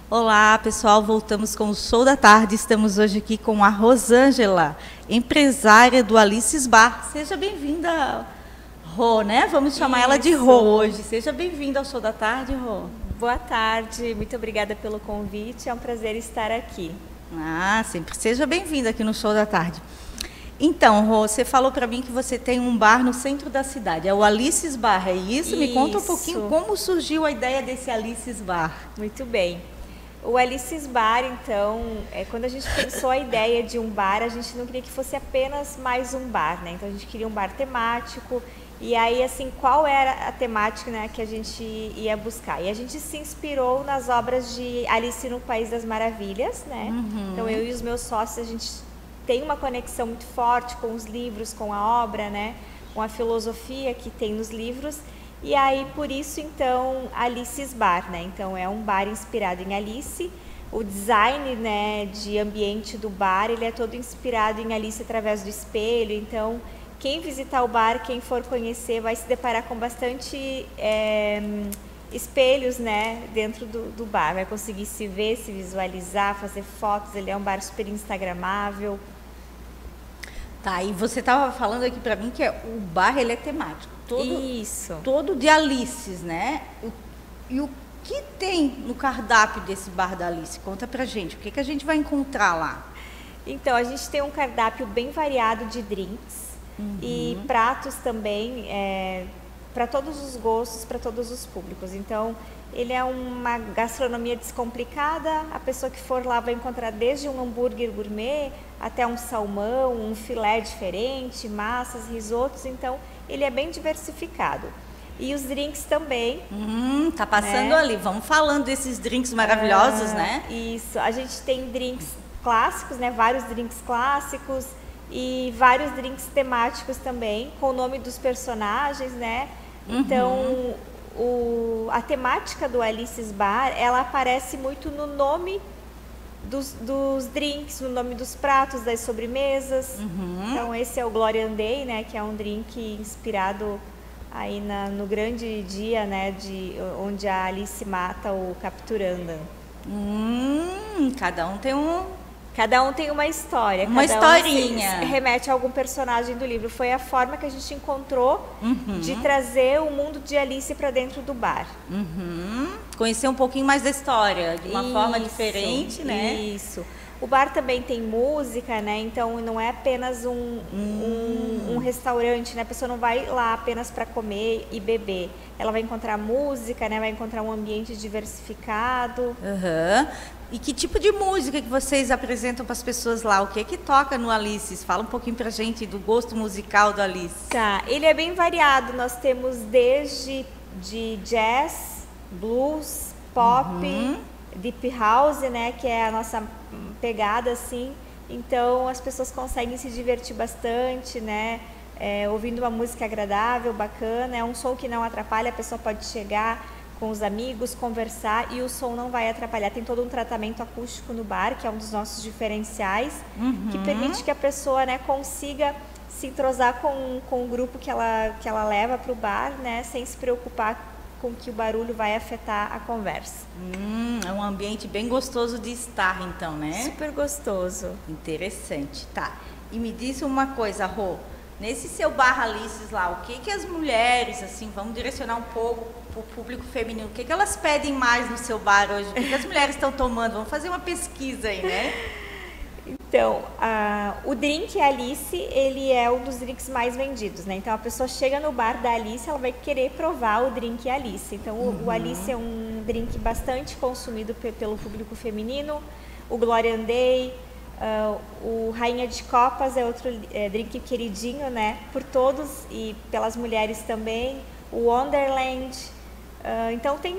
Olá, pessoal, voltamos com o Show da Tarde. Estamos hoje aqui com a Rosângela, empresária do Alices Bar. Seja bem-vinda, Rô, né? Vamos chamar ela de Rô hoje. Seja bem-vinda ao Show da Tarde, Rô. Boa tarde, muito obrigada pelo convite, é um prazer estar aqui. Sempre seja bem-vinda aqui no Show da Tarde. Então, Rô, você falou para mim que você tem um bar no centro da cidade, é o Alices Bar, é isso? Me conta um pouquinho como surgiu a ideia desse Alices Bar. Muito bem. O Alices Bar, então, quando a gente pensou a ideia de um bar, a gente não queria que fosse apenas mais um bar, né? Então a gente queria um bar temático. E aí, assim, qual era a temática, né, que a gente ia buscar? E a gente se inspirou nas obras de Alice no País das Maravilhas, né? Então eu e os meus sócios, a gente tem uma conexão muito forte com os livros, com a obra, né? Com a filosofia que tem nos livros. E aí, por isso, então, Alices Bar, né? Então, é um bar inspirado em Alice. O design, né, de ambiente do bar, ele é todo inspirado em Alice através do espelho. Então, quem visitar o bar, quem for conhecer, vai se deparar com bastante espelhos, né, dentro do bar. Vai conseguir se ver, se visualizar, fazer fotos. Ele é um bar super instagramável. Tá, e você estava falando aqui para mim que o bar, ele é temático. Isso. Todo de Alices, né? E o que tem no cardápio desse bar da Alice? Conta pra gente, o que a gente vai encontrar lá? Então, a gente tem um cardápio bem variado de drinks e pratos também, para todos os gostos, para todos os públicos. Então, ele é uma gastronomia descomplicada, a pessoa que for lá vai encontrar desde um hambúrguer gourmet até um salmão, um filé diferente, massas, risotos, então ele é bem diversificado. E os drinks também. Tá passando ali, vamos falando desses drinks maravilhosos, né? Isso, a gente tem drinks clássicos, né? Vários drinks clássicos e vários drinks temáticos também, com o nome dos personagens, né? Então, a temática do Alices Bar, ela aparece muito no nome dos drinks, no nome dos pratos, das sobremesas. Então, esse é o Glorian Day, né? Que é um drink inspirado aí no grande dia, né? Onde a Alice mata o Capturanda. Cada um tem uma história. Uma historinha. Remete a algum personagem do livro. Foi a forma que a gente encontrou de trazer o mundo de Alice para dentro do bar. Conhecer um pouquinho mais da história, de uma forma diferente, né? Isso. O bar também tem música, né? Então não é apenas um restaurante, né? A pessoa não vai lá apenas para comer e beber. Ela vai encontrar música, né? Vai encontrar um ambiente diversificado. E que tipo de música que vocês apresentam para as pessoas lá? O que é que toca no Alices? Fala um pouquinho pra gente do gosto musical do Alice. Tá, ele é bem variado. Nós temos desde de jazz, blues, pop, deep house, né, que é a nossa pegada assim. Então as pessoas conseguem se divertir bastante, né, ouvindo uma música agradável, bacana. É um som que não atrapalha, a pessoa pode chegar com os amigos, conversar e o som não vai atrapalhar. Tem todo um tratamento acústico no bar, que é um dos nossos diferenciais, que permite que a pessoa, né, consiga se entrosar com o grupo que ela leva para o bar, né, sem se preocupar com que o barulho vai afetar a conversa. É um ambiente bem gostoso de estar, então, né? Super gostoso. Interessante, tá. E me diz uma coisa, Rô, nesse seu bar Alices lá, o que as mulheres, assim, vamos direcionar um pouco para o público feminino, o que elas pedem mais no seu bar hoje? O que as mulheres estão tomando? Vamos fazer uma pesquisa aí, né? Então, o drink Alice, ele é um dos drinks mais vendidos, né? Então, a pessoa chega no bar da Alice, ela vai querer provar o drink Alice. Então, o Alice é um drink bastante consumido pelo público feminino. O Glorian Day, o Rainha de Copas é outro drink queridinho, né? Por todos e pelas mulheres também. O Wonderland. Então, tem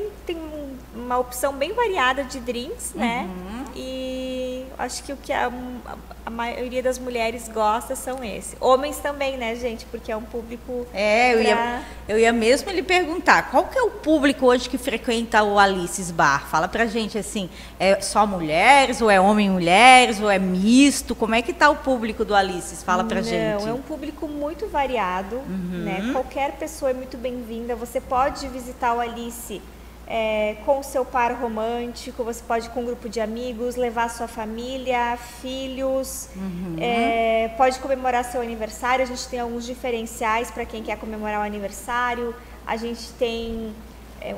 uma opção bem variada de drinks, né? E acho que o que a maioria das mulheres gosta são esses. Homens também, né, gente? Porque é um público... Eu ia mesmo lhe perguntar, qual que é o público hoje que frequenta o Alice's Bar? Fala pra gente, assim, é só mulheres, ou é homem e mulheres, ou é misto? Como é que tá o público do Alice's? Fala pra gente. Não, é um público muito variado, né? Qualquer pessoa é muito bem-vinda. Você pode visitar o Alice com o seu par romântico, você pode ir com um grupo de amigos, levar sua família, filhos, pode comemorar seu aniversário. A gente tem alguns diferenciais para quem quer comemorar o aniversário. A gente tem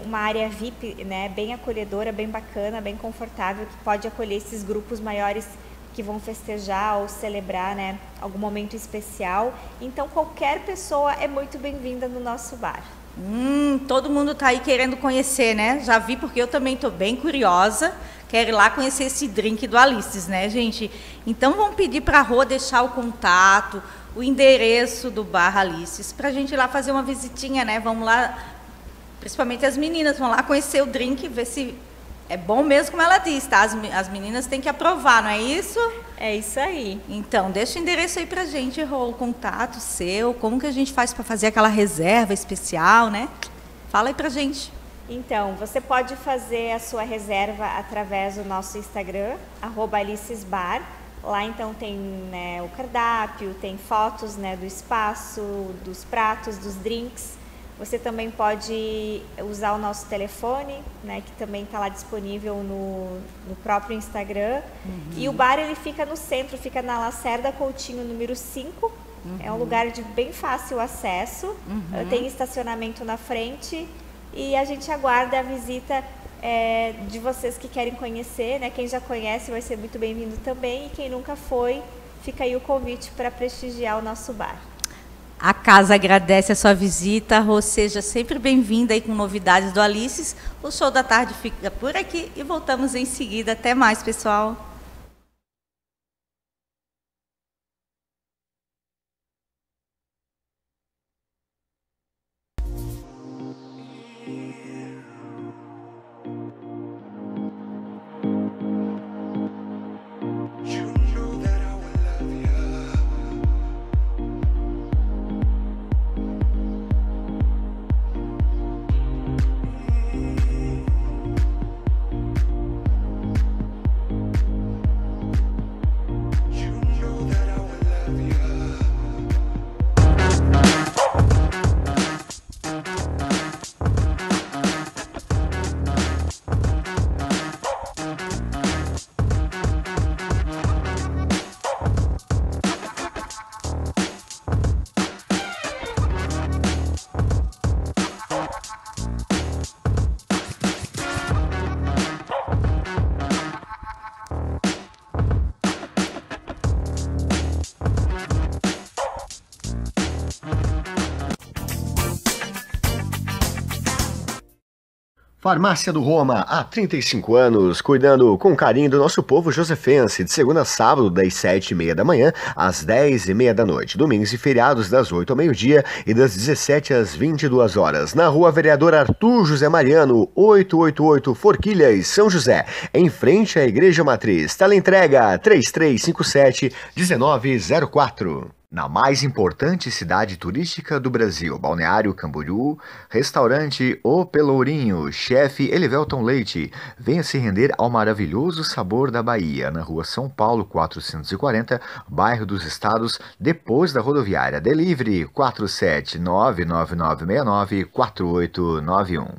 uma área VIP, né, bem acolhedora, bem bacana, bem confortável, que pode acolher esses grupos maiores que vão festejar ou celebrar, né, algum momento especial. Então, qualquer pessoa é muito bem-vinda no nosso bar. Todo mundo tá aí querendo conhecer, né? Já vi, porque eu também tô bem curiosa. Quero ir lá conhecer esse drink do Alice's, né, gente? Então, vamos pedir para a Rô deixar o contato, o endereço do bar Alice's, para a gente ir lá fazer uma visitinha, né? Vamos lá, principalmente as meninas, vão lá conhecer o drink, ver se é bom mesmo, como ela disse, tá? As meninas têm que aprovar, não é isso? É isso aí. Então, deixa o endereço aí pra gente, Rô, o contato seu, como que a gente faz para fazer aquela reserva especial, né? Fala aí pra gente. Então, você pode fazer a sua reserva através do nosso Instagram, @AlicesBar. Lá, então, tem, né, o cardápio, tem fotos, né, do espaço, dos pratos, dos drinks. Você também pode usar o nosso telefone, né, que também está lá disponível no próprio Instagram. E o bar, ele fica no centro, fica na Lacerda Coutinho, número 5. É um lugar de bem fácil acesso. Tem estacionamento na frente. E a gente aguarda a visita de vocês que querem conhecer, né? Quem já conhece vai ser muito bem-vindo também. E quem nunca foi, fica aí o convite para prestigiar o nosso bar. A casa agradece a sua visita, Rô, seja sempre bem-vinda aí com novidades do Alice's. O Show da Tarde fica por aqui e voltamos em seguida. Até mais, pessoal. Farmácia do Roma, há 35 anos, cuidando com carinho do nosso povo josefense, de segunda a sábado, das 7h30 da manhã às 10h30 da noite, domingos e feriados das 8 ao meio-dia e das 17 às 22 horas, na Rua Vereador Arthur José Mariano, 888 Forquilhas, São José, em frente à Igreja Matriz. Teleentrega 3357-1904. Na mais importante cidade turística do Brasil, Balneário Camboriú, restaurante O Pelourinho, chefe Elivelton Leite. Venha se render ao maravilhoso sabor da Bahia, na Rua São Paulo 440, bairro dos Estados, depois da rodoviária. Delivery 47999694891.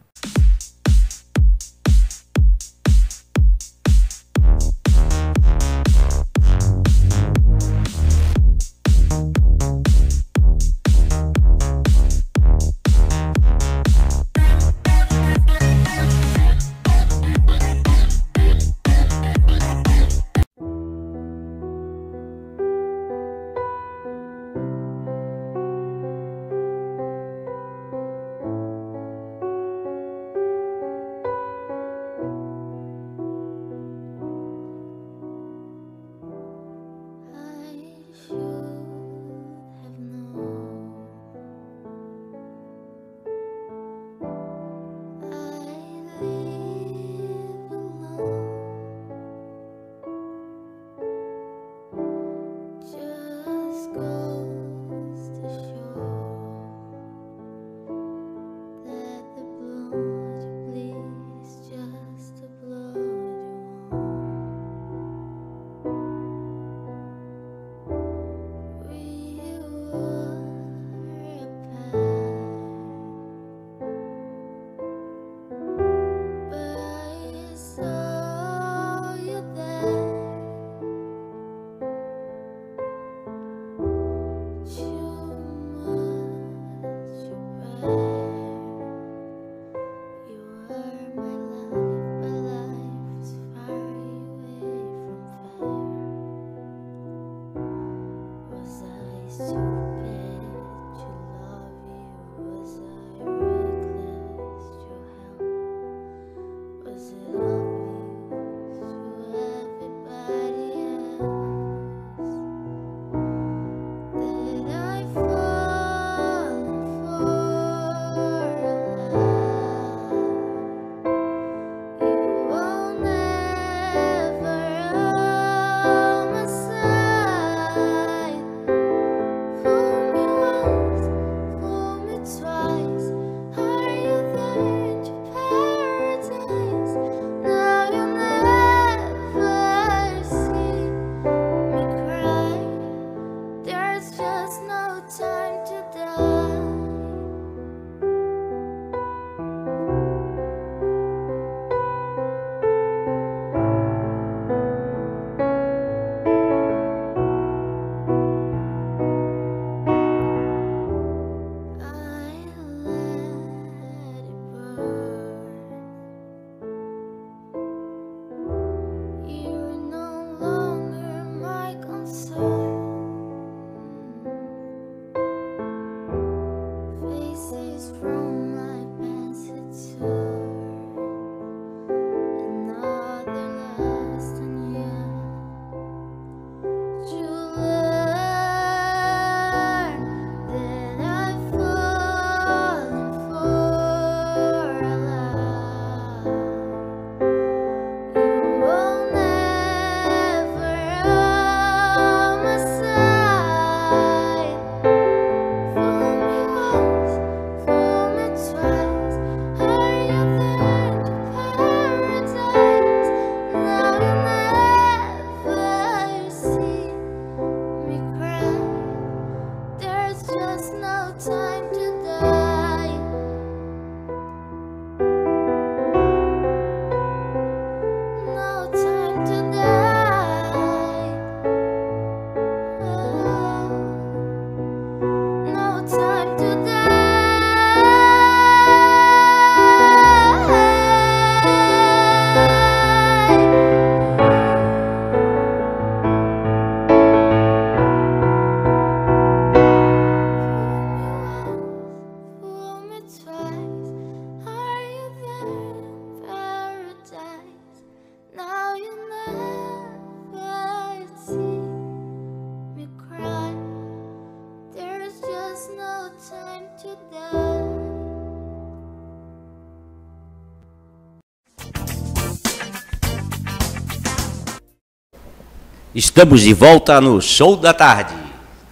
Estamos de volta no Show da Tarde.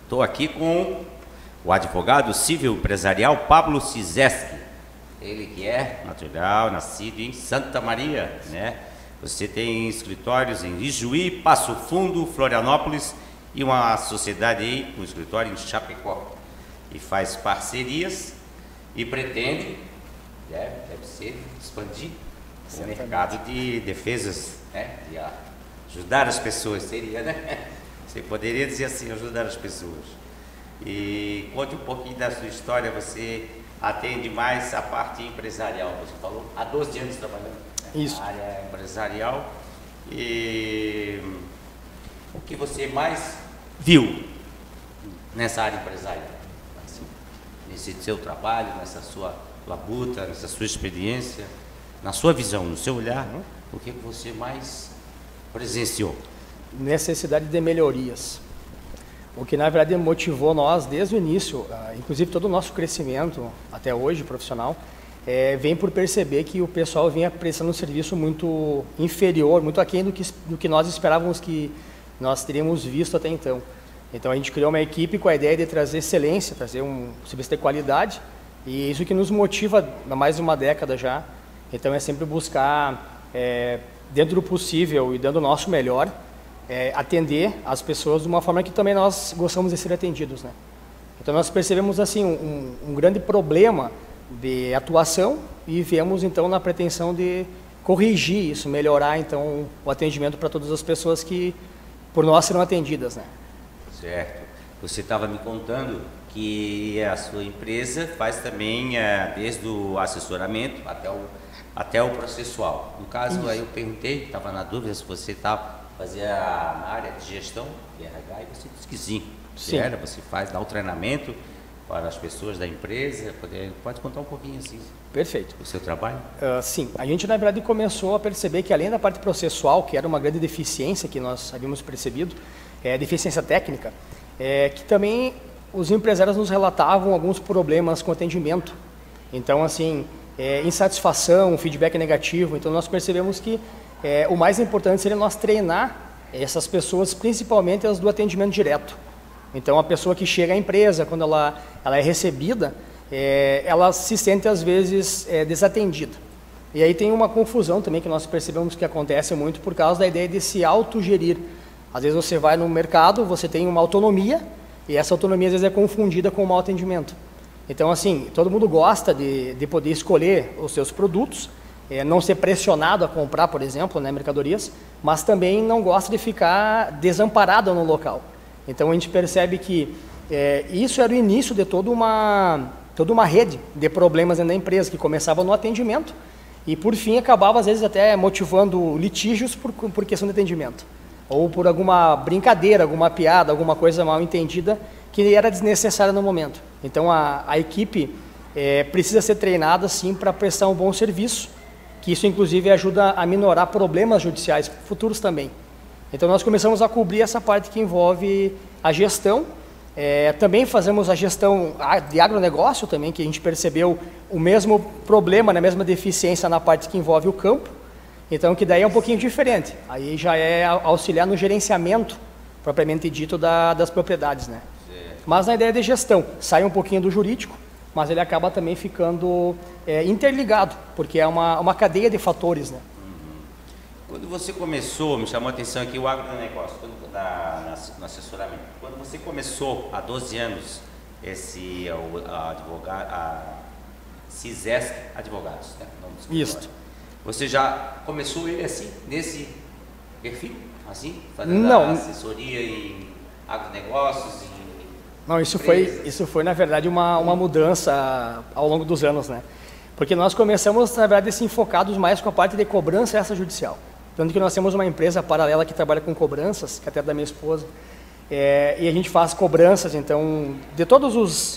Estou aqui com o advogado civil empresarial Pablo Cizeski. Ele que é natural, nascido em Santa Maria, né? Você tem escritórios em Ijuí, Passo Fundo, Florianópolis e uma sociedade aí, um escritório em Chapecó. E faz parcerias e pretende, deve ser, expandir o mercado de defesas, né? De ajudar as pessoas, seria, né? Você poderia dizer assim, ajudar as pessoas. E conte um pouquinho da sua história. Você atende mais a parte empresarial, você falou, há 12 anos trabalhando na área empresarial. E o que você mais viu nessa área empresarial? Assim, nesse seu trabalho, nessa sua labuta, nessa sua experiência, na sua visão, no seu olhar, o que você mais presenciou? Necessidade de melhorias. O que na verdade motivou nós desde o início, inclusive todo o nosso crescimento até hoje profissional, vem por perceber que o pessoal vinha prestando um serviço muito inferior, muito aquém do que nós esperávamos que nós teríamos visto até então. Então a gente criou uma equipe com a ideia de trazer excelência, trazer um serviço de qualidade, e isso que nos motiva há mais de uma década já. Então é sempre buscar, dentro do possível e dando o nosso melhor, atender as pessoas de uma forma que também nós gostamos de ser atendidos, né? Então nós percebemos assim um grande problema de atuação e viemos então na pretensão de corrigir isso, melhorar então o atendimento para todas as pessoas que por nós serão atendidas, né? Certo. Você estava me contando que a sua empresa faz também desde o assessoramento até o processual. No caso, aí eu perguntei, estava na dúvida se você fazia na área de gestão, de RH, e você disse que sim. Sim. Você dá o treinamento para as pessoas da empresa. Pode contar um pouquinho assim? Perfeito. O seu trabalho? Sim. A gente, na verdade, começou a perceber que além da parte processual, que era uma grande deficiência que nós havíamos percebido, deficiência técnica, que também os empresários nos relatavam alguns problemas com atendimento. Então, assim, insatisfação, feedback negativo. Então, nós percebemos que o mais importante seria nós treinar essas pessoas, principalmente as do atendimento direto. Então, a pessoa que chega à empresa, quando ela é recebida, ela se sente, às vezes, desatendida. E aí tem uma confusão também que nós percebemos que acontece muito por causa da ideia de se autogerir. Às vezes você vai no mercado, você tem uma autonomia, e essa autonomia às vezes é confundida com o mau atendimento. Então, assim, todo mundo gosta de poder escolher os seus produtos, não ser pressionado a comprar, por exemplo, né, mercadorias, mas também não gosta de ficar desamparado no local. Então, a gente percebe que isso era o início de toda uma rede de problemas dentro da empresa, que começava no atendimento e, por fim, acabava, às vezes, até motivando litígios por questão de atendimento. Ou por alguma brincadeira, alguma piada, alguma coisa mal entendida que era desnecessária no momento. Então, a equipe precisa ser treinada, sim, para prestar um bom serviço, que isso, inclusive, ajuda a minorar problemas judiciais futuros também. Então, nós começamos a cobrir essa parte que envolve a gestão. Também fazemos a gestão de agronegócio também, que a gente percebeu o mesmo problema, a mesma deficiência na parte que envolve o campo. Então, que daí é um pouquinho diferente. Aí já é auxiliar no gerenciamento, propriamente dito, das propriedades, né? Mas na ideia de gestão, sai um pouquinho do jurídico, mas ele acaba também ficando interligado, porque é uma cadeia de fatores, né? Quando você começou, me chamou a atenção aqui o agronegócio, no assessoramento. Quando você começou, há 12 anos, a CISESC Advogados, né? Isso. Você já começou ele assim, nesse perfil, assim, fazendo Não. assessoria em agronegócios? Não, isso foi na verdade uma mudança ao longo dos anos, né? Porque nós começamos, na verdade, se enfocados mais com a parte de cobrança extrajudicial. Tanto que nós temos uma empresa paralela que trabalha com cobranças, que até é da minha esposa, e a gente faz cobranças, então, de todos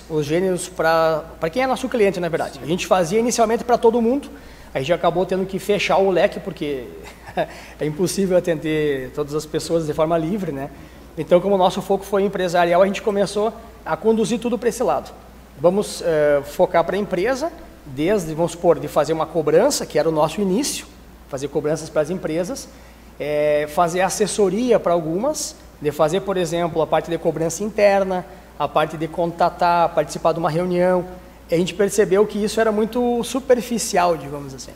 os gêneros para quem é nosso cliente, na verdade. A gente fazia inicialmente para todo mundo. A gente acabou tendo que fechar o leque, porque é impossível atender todas as pessoas de forma livre, né? Então, como o nosso foco foi empresarial, a gente começou a conduzir tudo para esse lado. Vamos focar para a empresa, vamos supor, de fazer uma cobrança, que era o nosso início, fazer cobranças para as empresas, fazer assessoria para algumas, de fazer, por exemplo, a parte de cobrança interna, a parte de contatar, participar de uma reunião. A gente percebeu que isso era muito superficial, digamos assim,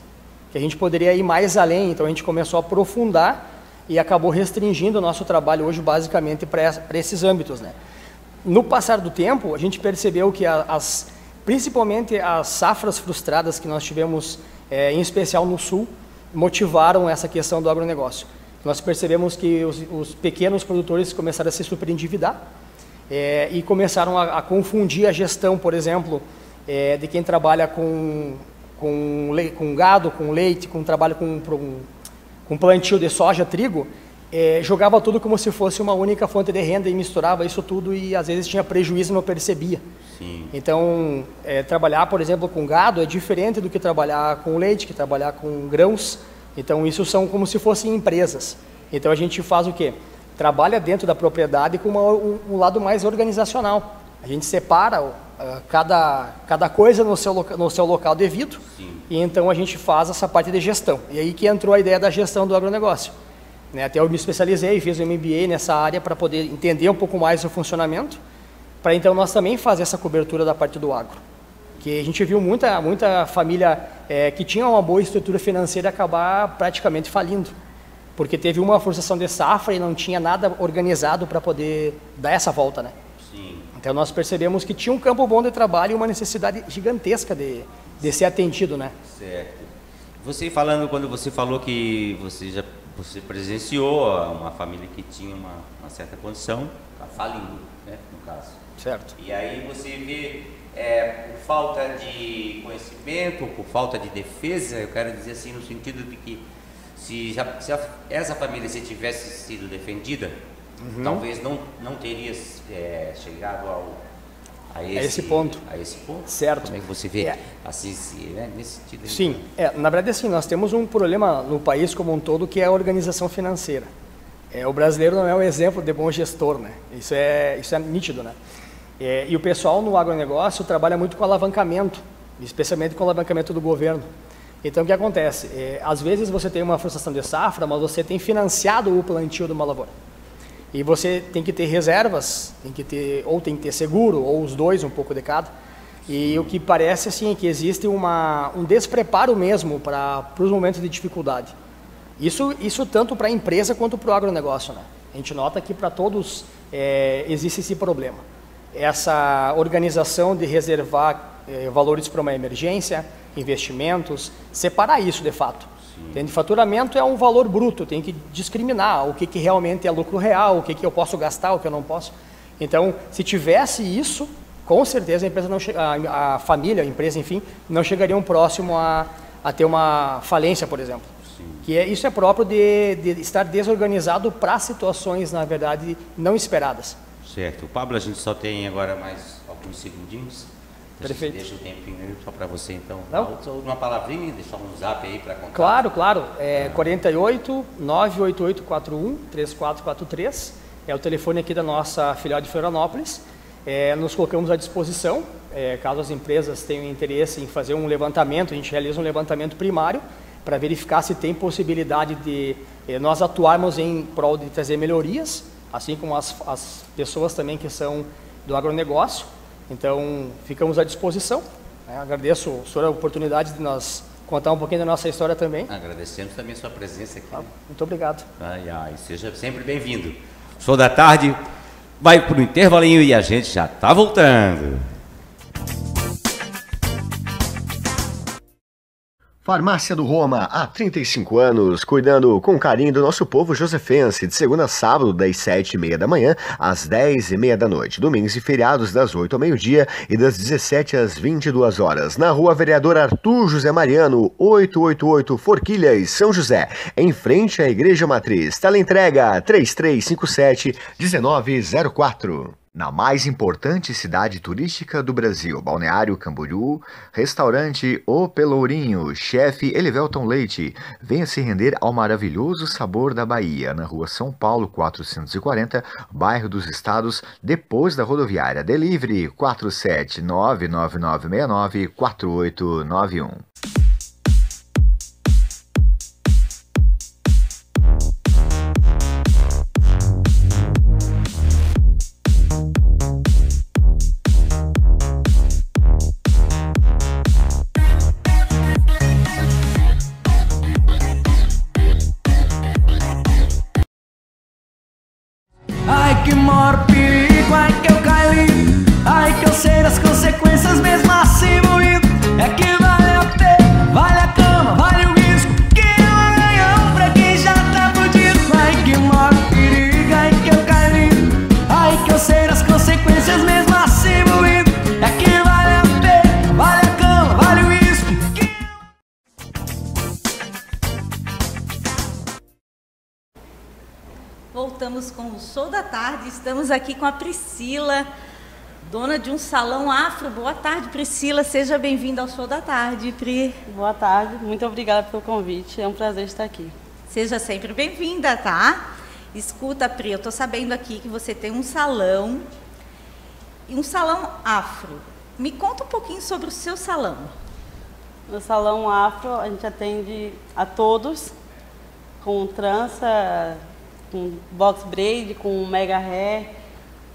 que a gente poderia ir mais além, então a gente começou a aprofundar e acabou restringindo o nosso trabalho hoje basicamente para esses âmbitos, né? No passar do tempo, a gente percebeu que principalmente as safras frustradas que nós tivemos, em especial no Sul, motivaram essa questão do agronegócio. Nós percebemos que os pequenos produtores começaram a se superendividar e começaram a confundir a gestão, por exemplo, de quem trabalha com gado, com leite, trabalho com plantio de soja, trigo, jogava tudo como se fosse uma única fonte de renda e misturava isso tudo e às vezes tinha prejuízo e não percebia. Sim. Então, trabalhar, por exemplo, com gado é diferente do que trabalhar com leite, que trabalhar com grãos. Então, isso são como se fossem empresas. Então, a gente faz o quê? Trabalha dentro da propriedade com um lado mais organizacional. A gente separa cada coisa no seu local devido. Sim. E então a gente faz essa parte de gestão. E aí que entrou a ideia da gestão do agronegócio. né? Até eu me especializei, fiz um MBA nessa área para poder entender um pouco mais o funcionamento, para então nós também fazer essa cobertura da parte do agro. Que a gente viu muita família que tinha uma boa estrutura financeira acabar praticamente falindo, porque teve uma forçação de safra e não tinha nada organizado para poder dar essa volta, né? Sim. Então nós percebemos que tinha um campo bom de trabalho e uma necessidade gigantesca de ser atendido, né? Certo. Você falando, quando você falou que você presenciou uma família que tinha uma certa condição, está falindo, né, no caso. Certo. E aí você vê, por falta de conhecimento, por falta de defesa, eu quero dizer assim, no sentido de que se essa família se tivesse sido defendida, talvez não teria chegado a esse ponto. A esse ponto? Certo. Como é que você vê assim, né, nesse sentido? Sim, na verdade assim, nós temos um problema no país como um todo que é a organização financeira. O brasileiro não é um exemplo de bom gestor, né? Isso é nítido, né? E o pessoal no agronegócio trabalha muito com alavancamento, especialmente com o alavancamento do governo. Então o que acontece? Às vezes você tem uma frustração de safra, mas você tem financiado o plantio de uma lavoura. E você tem que ter reservas, tem que ter seguro, ou os dois, um pouco de cada. E o que parece assim é que existe um despreparo mesmo para os momentos de dificuldade. Isso tanto para a empresa quanto para o agronegócio, né? A gente nota que para todos existe esse problema. Essa organização de reservar valores para uma emergência, investimentos, separar isso de fato. Entende? Faturamento é um valor bruto, tem que discriminar o que realmente é lucro real, o que eu posso gastar, o que eu não posso. Então, se tivesse isso, com certeza a empresa a família, a empresa, enfim, não chegariam próximo a ter uma falência, por exemplo. Isso é próprio de estar desorganizado para situações, na verdade, não esperadas. Certo. Pablo, a gente só tem agora mais alguns segundinhos. Perfeito. Deixa o tempinho aí só para você, então. Não? Só uma palavrinha, deixar um zap aí para contar. Claro. 48 98841 3443. É o telefone aqui da nossa filial de Florianópolis. Nos colocamos à disposição. Caso as empresas tenham interesse em fazer um levantamento, a gente realiza um levantamento primário para verificar se tem possibilidade de nós atuarmos em prol de trazer melhorias, assim como as pessoas também que são do agronegócio. Então, ficamos à disposição. Agradeço a senhora a oportunidade de nós contar um pouquinho da nossa história também. Agradecemos também a sua presença aqui. Muito obrigado. Seja sempre bem-vindo. Show da Tarde vai para o intervalinho e a gente já está voltando. Farmácia do Roma, há 35 anos, cuidando com carinho do nosso povo josefense, de segunda a sábado, das 7h30 da manhã às 10h30 da noite, domingos e feriados das 8 ao meio-dia e das 17 às 22 horas, na Rua Vereador Arthur José Mariano, 888 Forquilhas, São José, em frente à Igreja Matriz. Teleentrega 3357-1904. Na mais importante cidade turística do Brasil, Balneário Camboriú, restaurante O Pelourinho, chefe Elivelton Leite. Venha se render ao maravilhoso sabor da Bahia, na rua São Paulo 440, bairro dos Estados, depois da rodoviária. Delivery 47999694891. Ai que maior perigo, ai que eu caí, ai que eu sei das consequências mesmo assim moído. É que vale a pena, vale a cama, vale o risco, que é um ganhão pra quem já tá fudido. Ai que maior perigo, ai que eu caí, ai que eu sei das consequências mesmo assim moído. É que vale a pena, vale a cama, vale o risco, que... Voltamos com o Show da Tarde. Estamos aqui com a Priscila, dona de um salão afro. Boa tarde, Priscila. Seja bem-vinda ao Show da Tarde, Pri. Boa tarde. Muito obrigada pelo convite. É um prazer estar aqui. Seja sempre bem-vinda, tá? Escuta, Pri, eu tô sabendo aqui que você tem um salão afro. Me conta um pouquinho sobre o seu salão. No salão afro, a gente atende a todos, com trança, com box braid, com mega hair,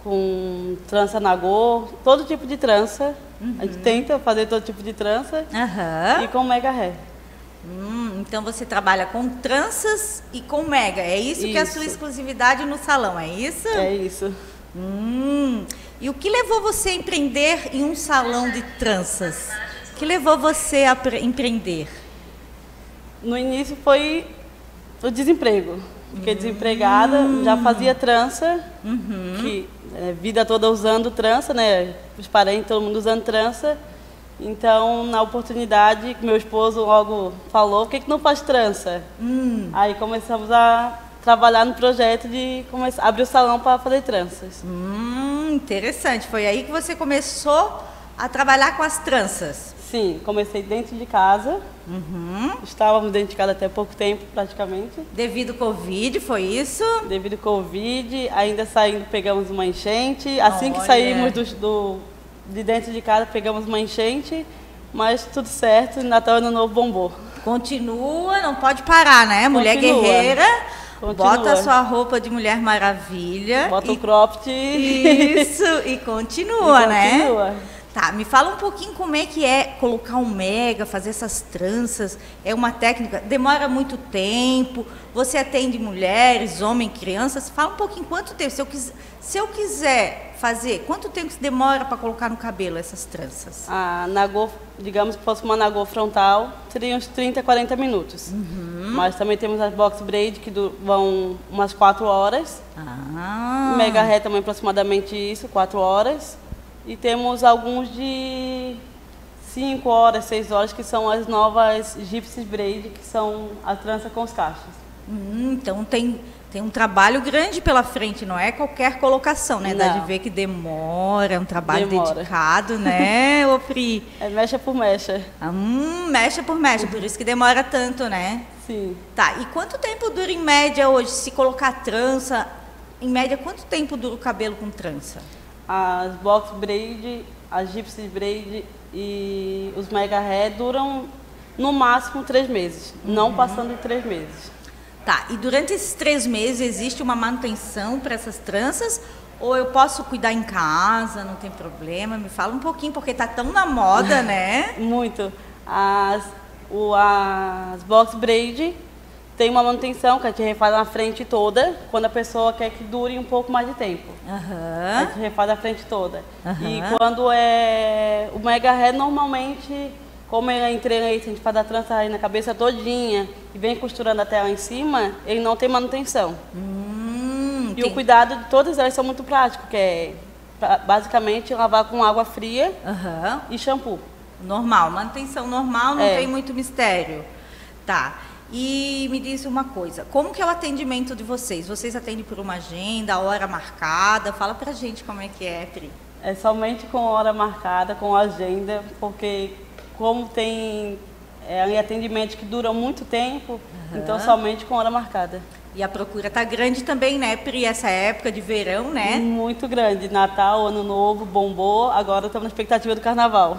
com trança nagô, todo tipo de trança. A gente tenta fazer todo tipo de trança e com mega hair. Então você trabalha com tranças e com mega. É isso que é a sua exclusividade no salão, é isso? É isso. E o que levou você a empreender em um salão de tranças? O que levou você a empreender? No início foi o desemprego. Fiquei desempregada, já fazia trança, que vida toda usando trança, né? Os parentes, todo mundo usando trança. Então, na oportunidade, meu esposo logo falou, por que não faz trança? Aí começamos a trabalhar no projeto de abrir o salão para fazer tranças. Interessante. Foi aí que você começou a trabalhar com as tranças? Sim, comecei dentro de casa. Estávamos dentro de casa até pouco tempo, praticamente. Devido ao Covid, foi isso? Devido ao Covid, ainda saindo, pegamos uma enchente. Assim que saímos de dentro de casa, pegamos uma enchente, mas tudo certo, Natal e Ano Novo bombou. Continua, não pode parar, né? Mulher guerreira. Bota a sua roupa de Mulher Maravilha. Bota o cropped. Isso, e continua, né? Tá, me fala um pouquinho como é que é colocar um mega, fazer essas tranças. É uma técnica, demora muito tempo. Você atende mulheres, homens, crianças. Fala um pouquinho quanto tempo. Se eu quiser fazer, quanto tempo demora para colocar no cabelo essas tranças? A nagô, digamos que fosse uma nagô frontal, seria uns 30, 40 minutos. Mas também temos as box braid, que vão umas 4 horas. Mega hair também aproximadamente isso, 4 horas. E temos alguns de 5 horas, 6 horas, que são as novas Gypsy Braid, que são a trança com os cachos. Então tem um trabalho grande pela frente, não é qualquer colocação, né? Dá de ver que demora, é um trabalho dedicado, né, ô Pri? É mecha por mecha. Mecha por mecha, por isso que demora tanto, né? Sim. Tá, e quanto tempo dura em média hoje, se colocar trança? Em média, quanto tempo dura o cabelo com trança? As box braid, as gypsy braid e os mega hair duram no máximo 3 meses, não passando de 3 meses. Tá, e durante esses 3 meses existe uma manutenção para essas tranças? Ou eu posso cuidar em casa, não tem problema? Me fala um pouquinho, porque tá tão na moda, né? Muito. As box braid tem uma manutenção que a gente refaz na frente toda, quando a pessoa quer que dure um pouco mais de tempo. A gente refaz a frente toda. E quando é o mega hair, normalmente, como ele treina aí, a gente faz a trança aí na cabeça todinha e vem costurando até lá em cima, ele não tem manutenção. E o cuidado de todas elas são muito práticos, que é basicamente lavar com água fria e shampoo. Normal, manutenção normal, não tem muito mistério. Tá. E me diz uma coisa, como que é o atendimento de vocês? Vocês atendem por uma agenda, hora marcada? Fala pra gente como é que é, Pri. É somente com hora marcada, com agenda, porque como tem atendimentos que duram muito tempo, então somente com hora marcada. E a procura tá grande também, né, Pri? Essa época de verão, né? Muito grande. Natal, Ano Novo, bombou, agora estamos na expectativa do Carnaval.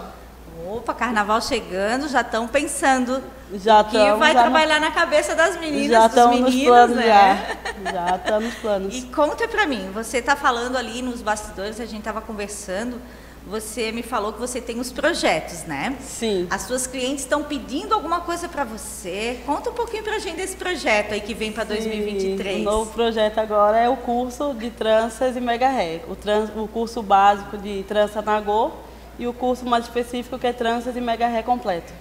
Opa, Carnaval chegando, já estão pensando que vai trabalhar na cabeça das meninas, já dos meninos, nos planos, né? Já estamos nos planos. E conta pra mim, você tá falando ali nos bastidores, a gente tava conversando, você me falou que você tem os projetos, né? Sim. As suas clientes estão pedindo alguma coisa pra você. Conta um pouquinho pra gente desse projeto aí que vem pra 2023. O novo projeto agora é o curso de tranças e mega hair. O curso básico de trança nagô e o curso mais específico que é tranças e mega hair completo.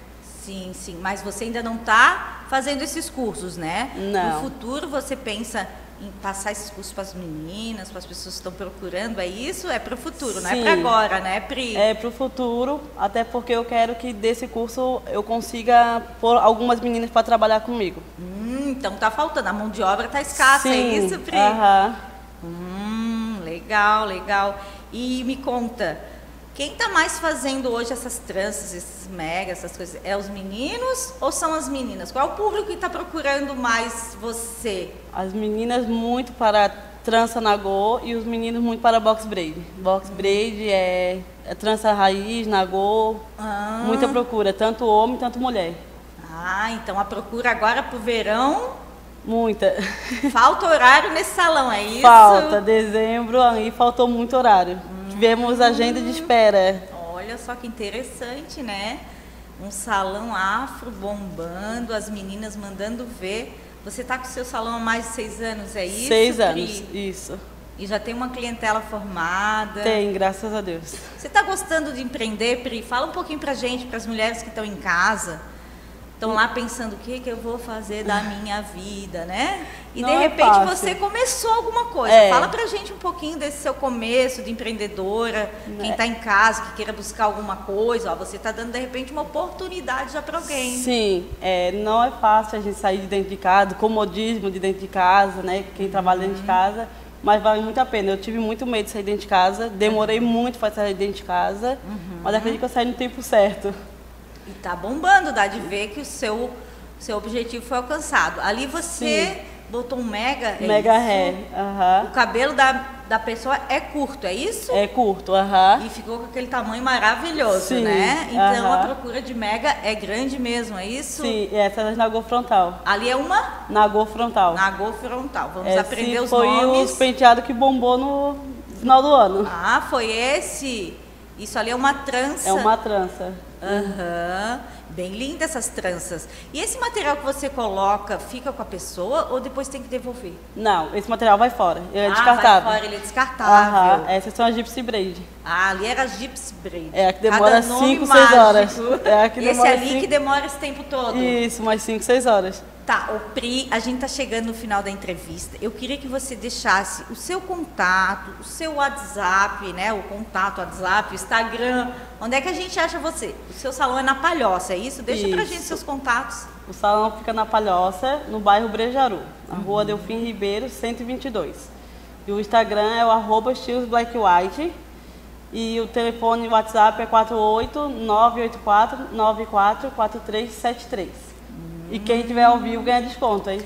Sim, sim, mas você ainda não está fazendo esses cursos, né? Não. No futuro você pensa em passar esses cursos para as meninas, para as pessoas que estão procurando, é isso? É para o futuro, não é para agora, né, Pri? É para o futuro, até porque eu quero que desse curso eu consiga pôr algumas meninas para trabalhar comigo. Então tá faltando, a mão de obra tá escassa, é isso, Pri? Legal, legal. E me conta, quem está mais fazendo hoje essas tranças, esses megas, essas coisas? É os meninos ou são as meninas? Qual é o público que está procurando mais você? As meninas muito para trança nagô e os meninos muito para box braid. Box braid é trança raiz, nagô, muita procura, tanto homem, tanto mulher. Então a procura agora para o verão Muita. Falta horário nesse salão, é isso? Falta. Dezembro aí faltou muito horário. Tivemos agenda de espera. Olha só que interessante, né? Um salão afro bombando, as meninas mandando ver. Você está com o seu salão há mais de 6 anos, é isso? 6 anos, Pri? isso. E já tem uma clientela formada? Tem, graças a Deus. Você está gostando de empreender, Pri? Fala um pouquinho pra gente, para as mulheres que estão em casa, estão lá pensando o que eu vou fazer da minha vida, né? E Não de é repente fácil. você começou alguma coisa. Fala pra gente um pouquinho desse seu começo de empreendedora, quem está em casa, que queira buscar alguma coisa, ó, você está dando de repente uma oportunidade já para alguém. Sim, não é fácil a gente sair de dentro de casa, do comodismo de dentro de casa, né? Quem trabalha dentro de casa, mas vale muito a pena. Eu tive muito medo de sair dentro de casa, demorei muito para sair dentro de casa, mas acredito que eu saí no tempo certo. E tá bombando, dá de ver que o seu objetivo foi alcançado. Ali você botou um mega, mega hair. O cabelo da pessoa é curto, é isso? É curto, E ficou com aquele tamanho maravilhoso, Sim, né? Então a procura de mega é grande mesmo, é isso? Sim, essa é na Nagô Frontal. Ali é uma? Nagô Frontal. Nagô Frontal. Vamos aprender os foi nomes. Foi os penteados que bombou no final do ano. Ah, foi esse? Isso ali é uma trança. É uma trança. Bem linda essas tranças. E esse material que você coloca, fica com a pessoa ou depois tem que devolver? Não, esse material vai fora. Ele é descartável. Vai fora, ele é descartável. Essas são as Gypsy Braid. Ali era Gypsy Braid. É a que demora 5, 6 horas. É a que esse ali que demora esse tempo todo? Isso, mais 5, 6 horas. Tá, Pri, a gente tá chegando no final da entrevista. Eu queria que você deixasse o seu contato, o seu WhatsApp, né? O contato, WhatsApp, Instagram. Onde é que a gente acha você? O seu salão é na Palhoça, é isso? Deixa pra gente seus contatos. O salão fica na Palhoça, no bairro Brejaru, na rua Delfim Ribeiro, 122. E o Instagram é o @StilsBlackWhite. E o telefone WhatsApp é 48984944373. E quem tiver ao vivo ganha desconto, hein?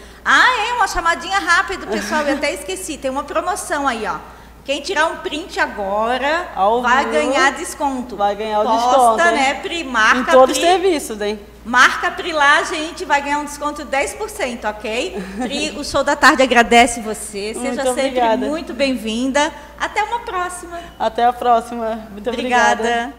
Uma chamadinha rápida, pessoal. Eu até esqueci. Tem uma promoção aí, ó. Quem tirar um print agora vai ganhar desconto. Vai ganhar o desconto, hein? né, Pri? Marca em todos os serviços, hein? Marca Pri lá, gente, vai ganhar um desconto de 10%, ok? Pri, o Show da Tarde agradece você. Seja sempre muito bem-vinda. Até uma próxima. Até a próxima. Muito obrigada.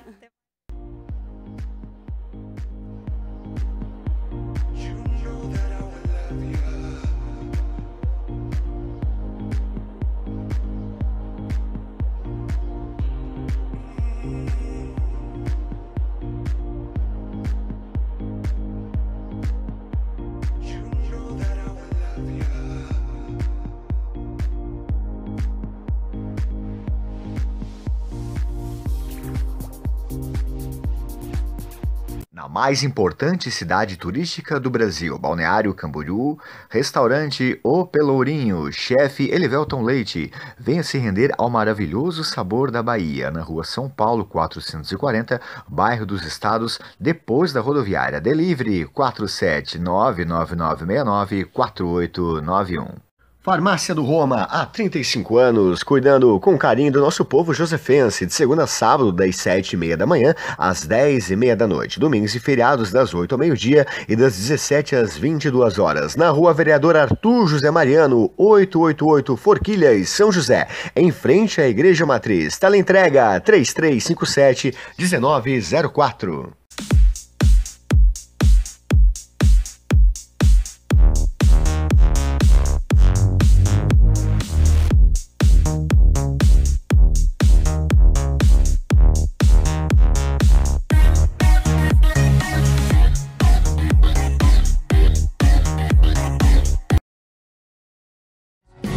Na mais importante cidade turística do Brasil, Balneário Camboriú, restaurante O Pelourinho, chefe Elivelton Leite. Venha se render ao maravilhoso sabor da Bahia, na rua São Paulo 440, bairro dos Estados, depois da rodoviária. Delivery 47999694891. Farmácia do Roma, há 35 anos, cuidando com carinho do nosso povo josefense, de segunda a sábado, das 7h30 da manhã às 10h30 da noite, domingos e feriados das 8 ao meio-dia e das 17 às 22 horas, na rua Vereador Arthur José Mariano, 888 Forquilhas, São José, em frente à Igreja Matriz. Teleentrega 3357-1904.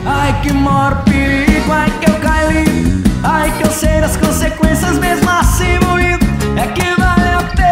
Ai que maior perigo, ai que eu caí, ai que eu sei das consequências mesmo assim moído, é que vale a pena.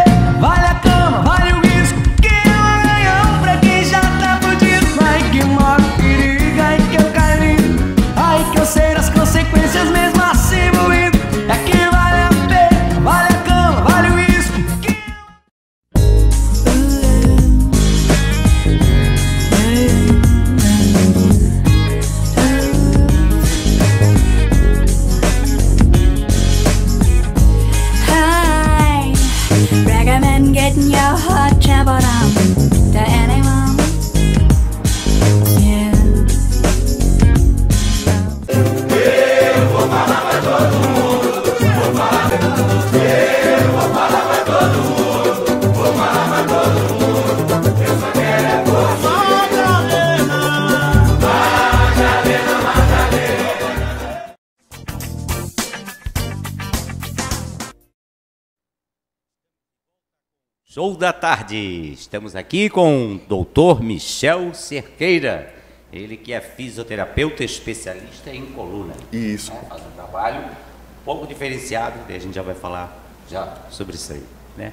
Show da tarde. Estamos aqui com o Dr. Michel Cerqueira. Ele que é fisioterapeuta especialista em coluna. Isso. Né? Faz um trabalho um pouco diferenciado, e a gente já vai falar já sobre isso aí, né?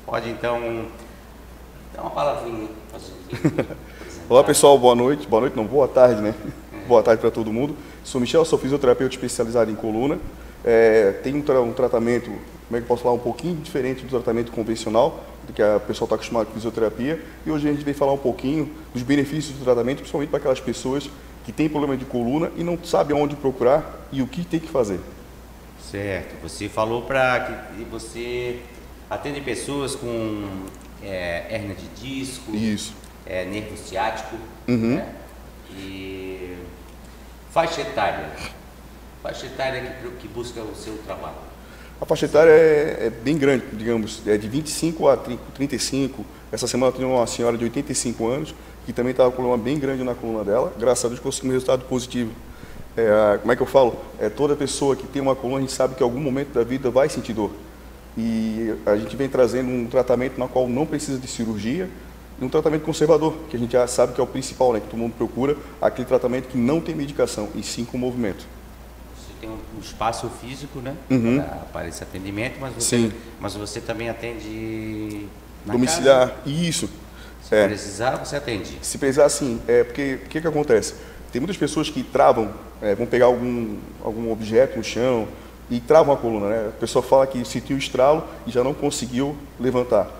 Pode então dar uma palavrinha pra gente. Olá pessoal, boa noite. Boa noite não, boa tarde, né? Boa tarde para todo mundo. Sou Michel, sou fisioterapeuta especializado em coluna. Tem um tratamento, como é que eu posso falar, um pouquinho diferente do tratamento convencional, do que a pessoa está acostumada com fisioterapia. E hoje a gente vem falar um pouquinho dos benefícios do tratamento, principalmente para aquelas pessoas que têm problema de coluna e não sabem onde procurar e o que tem que fazer. Certo. Você falou para que você atende pessoas com hérnia de disco, isso, nervo ciático, né? E faixa etária. Faixa etária que busca o seu trabalho. A faixa etária é bem grande, digamos, é de 25 a 35. Essa semana eu tenho uma senhora de 85 anos que também estava com um problema bem grande na coluna dela. Graças a Deus conseguimos um resultado positivo. Como é que eu falo? Toda pessoa que tem uma coluna, a gente sabe que em algum momento da vida vai sentir dor. E a gente vem trazendo um tratamento na qual não precisa de cirurgia, e um tratamento conservador, que a gente já sabe que é o principal, né? Que todo mundo procura, aquele tratamento que não tem medicação, e sim com movimento. Você tem um espaço físico, né? Para esse atendimento, mas você também atende na domiciliar, casa? Isso. Se precisar, você atende? Se precisar, sim. Porque o que acontece? Tem muitas pessoas que travam, vão pegar algum objeto no chão e travam a coluna, né? A pessoa fala que sentiu o estralo e já não conseguiu levantar.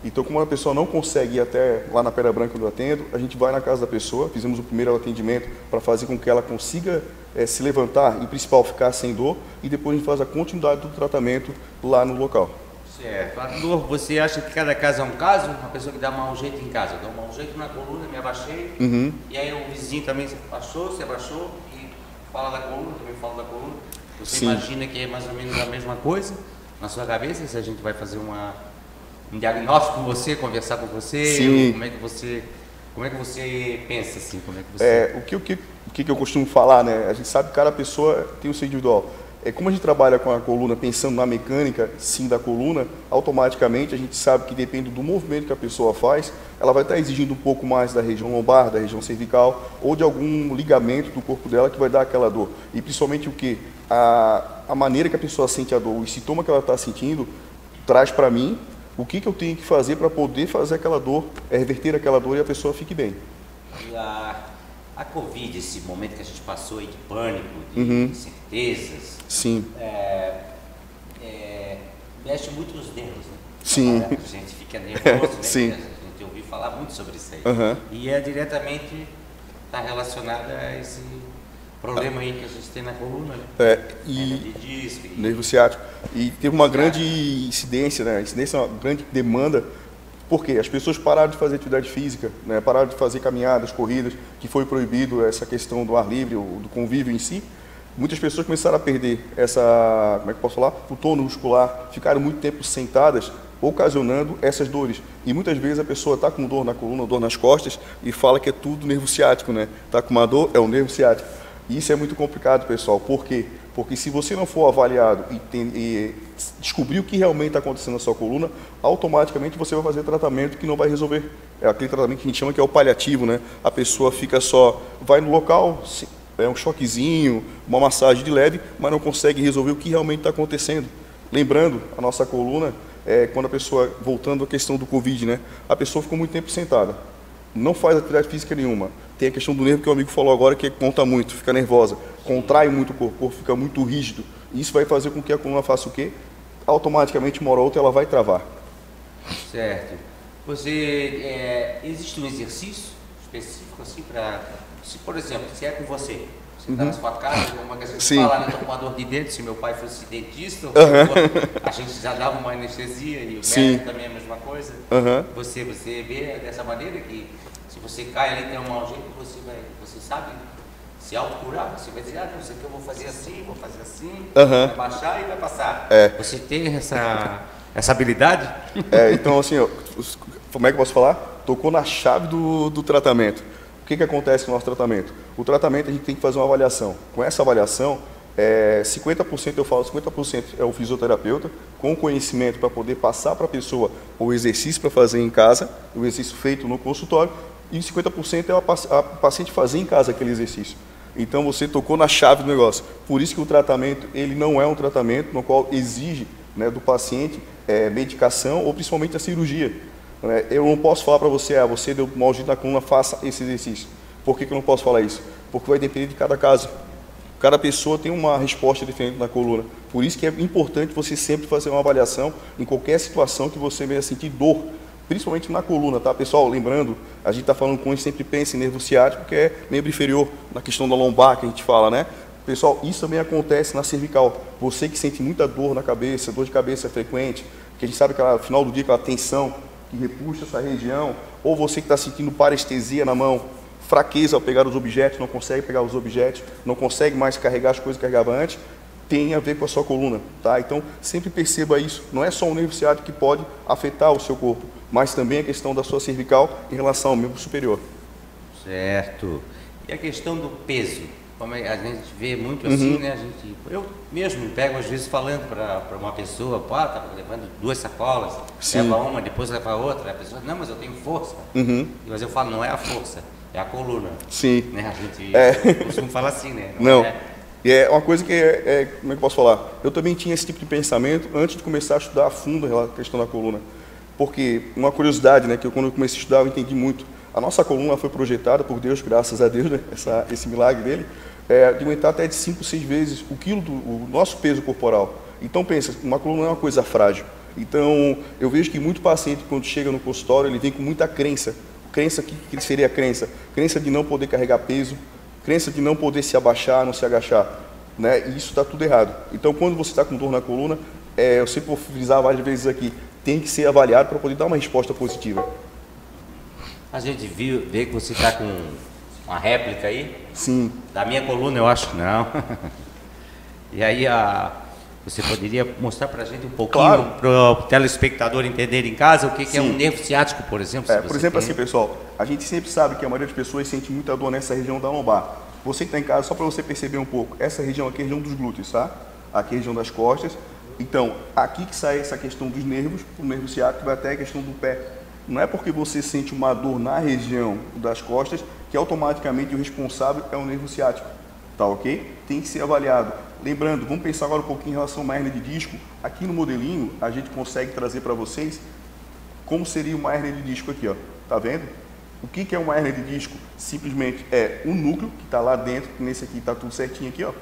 Então, como a pessoa não consegue ir até lá na Pedra Branca onde eu atendo, a gente vai na casa da pessoa, fizemos o primeiro atendimento para fazer com que ela consiga se levantar e, principal, ficar sem dor, e depois a gente faz a continuidade do tratamento lá no local. Certo. A dor, você acha que cada caso é um caso? Uma pessoa que dá mau jeito em casa, dá um mau jeito na coluna, me abaixei, e aí o vizinho também se abaixou e fala da coluna, também fala da coluna. Você imagina que é mais ou menos a mesma coisa na sua cabeça, se a gente vai fazer um diagnóstico com você, conversar com você, como é que você pensa assim, como é que você... O que eu costumo falar, né? A gente sabe que cada pessoa tem o seu individual. Como a gente trabalha com a coluna pensando na mecânica, sim, da coluna, automaticamente a gente sabe que depende do movimento que a pessoa faz, ela vai estar exigindo um pouco mais da região lombar, da região cervical, ou de algum ligamento do corpo dela que vai dar aquela dor. E principalmente o que? A maneira que a pessoa sente a dor, o sintoma que ela está sentindo, traz para mim o que eu tenho que fazer para poder fazer aquela dor, reverter aquela dor e a pessoa fique bem. A Covid, esse momento que a gente passou aí de pânico, de incertezas, mexe muito nos nervos, né? Sim. A gente fica nervoso, né? Sim. A gente ouviu falar muito sobre isso aí. E diretamente está relacionado a esse problema aí que a gente tem na coluna, né? De disco, nervo ciático. E teve uma grande incidência, né? Uma grande demanda. Porque as pessoas pararam de fazer atividade física, né? Pararam de fazer caminhadas, corridas, que foi proibido essa questão do ar livre, do convívio em si. Muitas pessoas começaram a perder o tônus muscular, ficaram muito tempo sentadas, ocasionando essas dores. E muitas vezes a pessoa está com dor na coluna, dor nas costas, e fala que é tudo nervo ciático, né? Está com uma dor, é o nervo ciático. E isso é muito complicado, pessoal. Por quê? Porque se você não for avaliado e descobrir o que realmente está acontecendo na sua coluna, automaticamente você vai fazer tratamento que não vai resolver. É aquele tratamento que a gente chama que é o paliativo, né? A pessoa fica vai no local, um choquezinho, uma massagem de leve, mas não consegue resolver o que realmente está acontecendo. Lembrando, a nossa coluna, quando a pessoa, voltando à questão do Covid, né? A pessoa ficou muito tempo sentada, não faz atividade física nenhuma. Tem a questão do nervo que o amigo falou agora, que conta muito, fica nervosa, contrai muito o corpo fica muito rígido. Isso vai fazer com que a coluna faça o quê? Automaticamente, uma hora ou outra, ela vai travar. Certo. Existe um exercício específico assim para, por exemplo, se é com você está na sua casa, uma coisa que fala, né? Estou com uma dor de dente, se meu pai fosse dentista, a gente já dava uma anestesia e o médico também é a mesma coisa. Você vê dessa maneira que se você cai ali, tem um mau jeito, você sabe se autocurar, você vai dizer, não sei o que eu vou fazer assim, vai baixar e vai passar. Você tem essa habilidade? Então assim, como é que eu posso falar? Tocou na chave do tratamento. O que acontece com o nosso tratamento? O tratamento a gente tem que fazer uma avaliação. Com essa avaliação, 50% eu falo, 50% é o fisioterapeuta, com conhecimento para poder passar para a pessoa o exercício para fazer em casa, o exercício feito no consultório, e 50% é a paciente fazer em casa aquele exercício. Então você tocou na chave do negócio. Por isso que o tratamento, ele não é um tratamento no qual exige, né, do paciente medicação ou principalmente a cirurgia. Né? Eu não posso falar para você, você deu mal na coluna, faça esse exercício. Por que eu não posso falar isso? Porque vai depender de cada caso. Cada pessoa tem uma resposta diferente na coluna. Por isso que é importante você sempre fazer uma avaliação em qualquer situação que você venha sentir dor, principalmente na coluna, tá? Pessoal, lembrando, a gente está falando com a gente sempre pensa em nervo ciático, que é membro inferior, na questão da lombar que a gente fala, né? Pessoal, isso também acontece na cervical. Você que sente muita dor na cabeça, dor de cabeça frequente, que a gente sabe que no final do dia aquela tensão que repuxa essa região, ou você que está sentindo parestesia na mão, fraqueza ao pegar os objetos, não consegue pegar os objetos, não consegue mais carregar as coisas que carregava antes, tem a ver com a sua coluna, tá? Então, sempre perceba isso. Não é só o nervo ciático que pode afetar o seu corpo, mas também a questão da sua cervical em relação ao membro superior. Certo. E a questão do peso? Como a gente vê muito assim, né? Eu mesmo pego às vezes falando para uma pessoa, tá levando 2 sacolas, leva uma, depois leva outra, a pessoa, não, mas eu tenho força. Mas eu falo, não é a força, é a coluna. Sim. Né? A gente costuma falar assim, né? Não. E é uma coisa que como é que eu posso falar? Eu também tinha esse tipo de pensamento antes de começar a estudar a fundo a questão da coluna. Porque, uma curiosidade, né, que quando eu comecei a estudar, eu entendi muito. A nossa coluna foi projetada por Deus, graças a Deus, né, esse milagre dele, de aumentar até de 5, 6 vezes o quilo do nosso peso corporal. Então, pensa, uma coluna não é uma coisa frágil. Então, eu vejo que muito paciente, quando chega no consultório, ele vem com muita crença. Crença, que seria a crença? Crença de não poder carregar peso, crença de não poder se abaixar, não se agachar. Né? E isso está tudo errado. Então, quando você está com dor na coluna, eu sempre vou frisar várias vezes aqui, tem que ser avaliado para poder dar uma resposta positiva. A gente vê que você está com uma réplica aí? Sim. Da minha coluna, eu acho que não. E aí, você poderia mostrar para a gente um pouquinho, claro, para o telespectador entender em casa o que é um nervo ciático, por exemplo? Por exemplo, assim, pessoal, a gente sempre sabe que a maioria das pessoas sente muita dor nessa região da lombar. Você que está em casa, só para você perceber um pouco, essa região aqui é a região dos glúteos, tá? Aqui é a região das costas. Então, aqui que sai essa questão dos nervos, o nervo ciático vai até a questão do pé. Não é porque você sente uma dor na região das costas que automaticamente o responsável é o nervo ciático, tá ok? Tem que ser avaliado. Lembrando, vamos pensar agora um pouquinho em relação a uma hérnia de disco. Aqui no modelinho, a gente consegue trazer para vocês como seria uma hérnia de disco aqui, ó. Tá vendo? O que é uma hérnia de disco? Simplesmente é um núcleo que está lá dentro, nesse aqui está tudo certinho aqui, ó.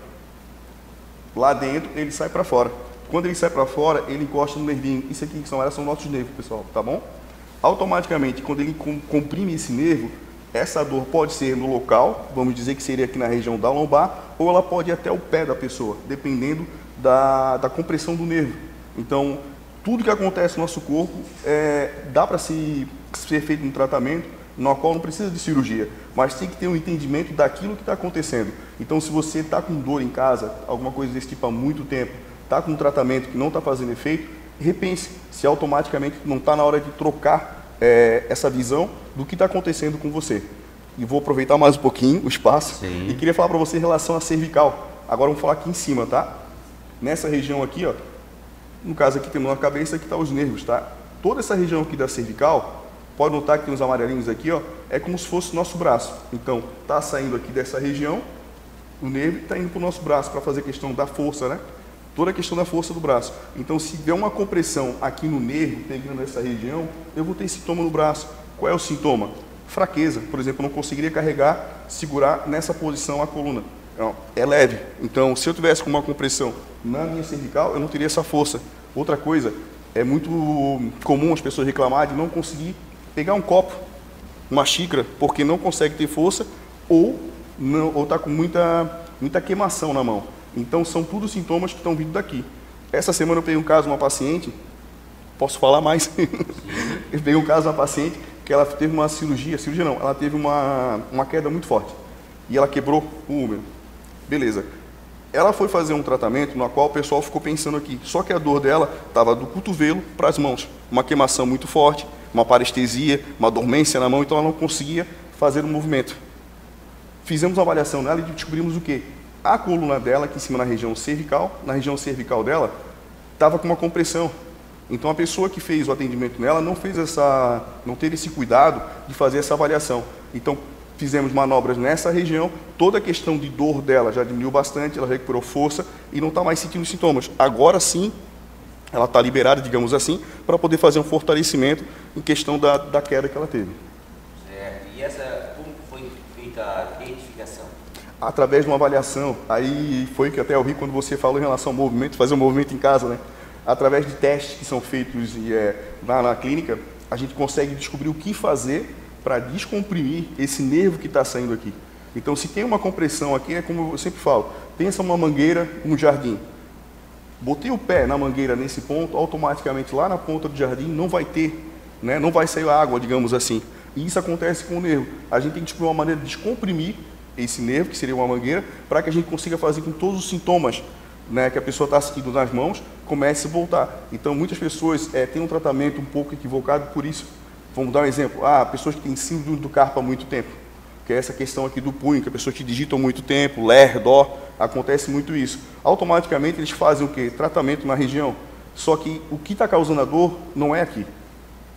Lá dentro, ele sai para fora. Quando ele sai para fora, ele encosta no nervinho. Isso aqui que são nossos nervos, pessoal, tá bom? Automaticamente, quando ele comprime esse nervo, essa dor pode ser no local, vamos dizer que seria aqui na região da lombar, ou ela pode ir até o pé da pessoa, dependendo da compressão do nervo. Então, tudo que acontece no nosso corpo dá para ser feito um tratamento no qual não precisa de cirurgia, mas tem que ter um entendimento daquilo que está acontecendo. Então, se você está com dor em casa, alguma coisa desse tipo há muito tempo, está com um tratamento que não está fazendo efeito, repense se automaticamente não está na hora de trocar essa visão do que está acontecendo com você. E vou aproveitar mais um pouquinho o espaço. Sim. E queria falar para você em relação à cervical. Agora vamos falar aqui em cima, tá? Nessa região aqui, ó, no caso aqui temos uma cabeça, aqui está os nervos, tá? Toda essa região aqui da cervical, pode notar que tem uns amarelinhos aqui, ó, é como se fosse o nosso braço. Então, está saindo aqui dessa região, o nervo está indo para o nosso braço para fazer a questão da força, né? Toda a questão da força do braço. Então, se der uma compressão aqui no nervo, pegando essa região, eu vou ter sintoma no braço. Qual é o sintoma? Fraqueza. Por exemplo, eu não conseguiria carregar, segurar nessa posição a coluna. É leve. Então, se eu tivesse com uma compressão na minha cervical, eu não teria essa força. Outra coisa, é muito comum as pessoas reclamarem de não conseguir pegar um copo, uma xícara, porque não consegue ter força ou está com muita queimação na mão. Então, são tudo sintomas que estão vindo daqui. Essa semana eu peguei um caso de uma paciente, posso falar mais? Eu peguei um caso de uma paciente que ela teve uma cirurgia não, ela teve uma queda muito forte. E ela quebrou o úmero. Beleza. Ela foi fazer um tratamento no qual o pessoal ficou pensando aqui. Só que a dor dela estava do cotovelo para as mãos. Uma queimação muito forte, uma parestesia, uma dormência na mão, então ela não conseguia fazer o movimento. Fizemos uma avaliação nela e descobrimos o quê? a coluna dela, aqui em cima na região cervical dela, estava com uma compressão. Então a pessoa que fez o atendimento nela não teve esse cuidado de fazer essa avaliação. Então fizemos manobras nessa região, toda a questão de dor dela já diminuiu bastante, ela recuperou força e não está mais sentindo os sintomas. Agora sim, ela está liberada, digamos assim, para poder fazer um fortalecimento em questão da queda que ela teve. Certo. E como foi feita a identificação? Através de uma avaliação, aí foi que até eu vi quando você falou em relação ao movimento, fazer um movimento em casa, né? Através de testes que são feitos na clínica, a gente consegue descobrir o que fazer para descomprimir esse nervo que está saindo aqui. Então, se tem uma compressão aqui, é como eu sempre falo, pensa uma mangueira, um jardim. Botei o pé na mangueira nesse ponto, automaticamente lá na ponta do jardim não vai ter, né, não vai sair água, digamos assim. E isso acontece com o nervo. A gente tem que descobrir uma maneira de descomprimir esse nervo, que seria uma mangueira, para que a gente consiga fazer com que todos os sintomas, né, que a pessoa está sentindo nas mãos, comece a voltar. Então, muitas pessoas têm um tratamento um pouco equivocado por isso. Vamos dar um exemplo. Pessoas que têm síndrome do carpo há muito tempo, que é essa questão aqui do punho, que as pessoas que digitam muito tempo, ler, dó, acontece muito isso. Automaticamente eles fazem o quê? Tratamento na região. Só que o que está causando a dor não é aqui.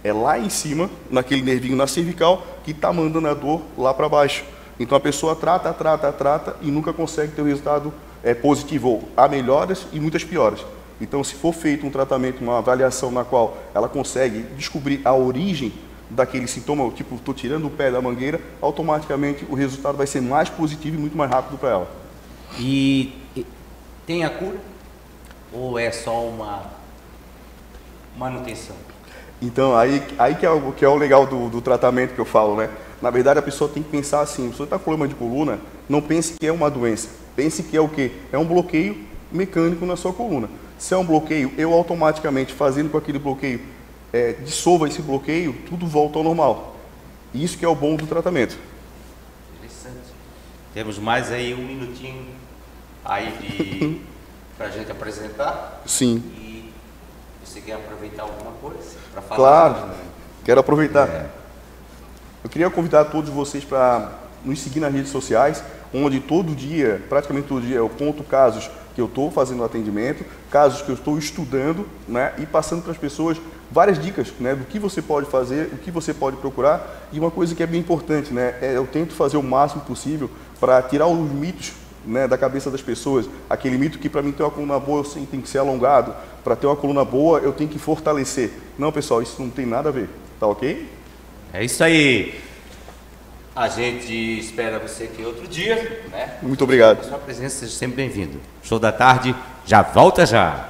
É lá em cima, naquele nervinho na cervical, que está mandando a dor lá para baixo. Então a pessoa trata e nunca consegue ter o resultado positivo. Há melhoras e muitas piores. Então, se for feito um tratamento, uma avaliação na qual ela consegue descobrir a origem daquele sintoma, tipo, estou tirando o pé da mangueira, automaticamente o resultado vai ser mais positivo e muito mais rápido para ela. E tem a cura? Ou é só uma manutenção? Então, aí que é o legal do tratamento que eu falo, né? Na verdade, a pessoa tem que pensar assim, se você está com problema de coluna, não pense que é uma doença. Pense que é o quê? É um bloqueio mecânico na sua coluna. Se é um bloqueio, eu automaticamente, fazendo com aquele bloqueio, dissolva esse bloqueio, tudo volta ao normal. Isso que é o bom do tratamento. Interessante. Temos mais aí um minutinho aí para a gente apresentar. Sim. E você quer aproveitar alguma coisa para falar? Claro, quero aproveitar. Eu queria convidar todos vocês para nos seguir nas redes sociais, onde todo dia, praticamente todo dia, eu conto casos que eu estou fazendo atendimento, casos que eu estou estudando, né, e passando para as pessoas várias dicas, né, do que você pode fazer, o que você pode procurar. E uma coisa que é bem importante, né, eu tento fazer o máximo possível para tirar os mitos, né, da cabeça das pessoas. Aquele mito que para mim ter uma coluna boa eu tem que ser alongado, para ter uma coluna boa eu tenho que fortalecer. Não, pessoal, isso não tem nada a ver, tá ok? É isso aí. A gente espera você aqui outro dia, né? Muito obrigado. A sua presença, seja sempre bem-vindo. Show da Tarde já volta já.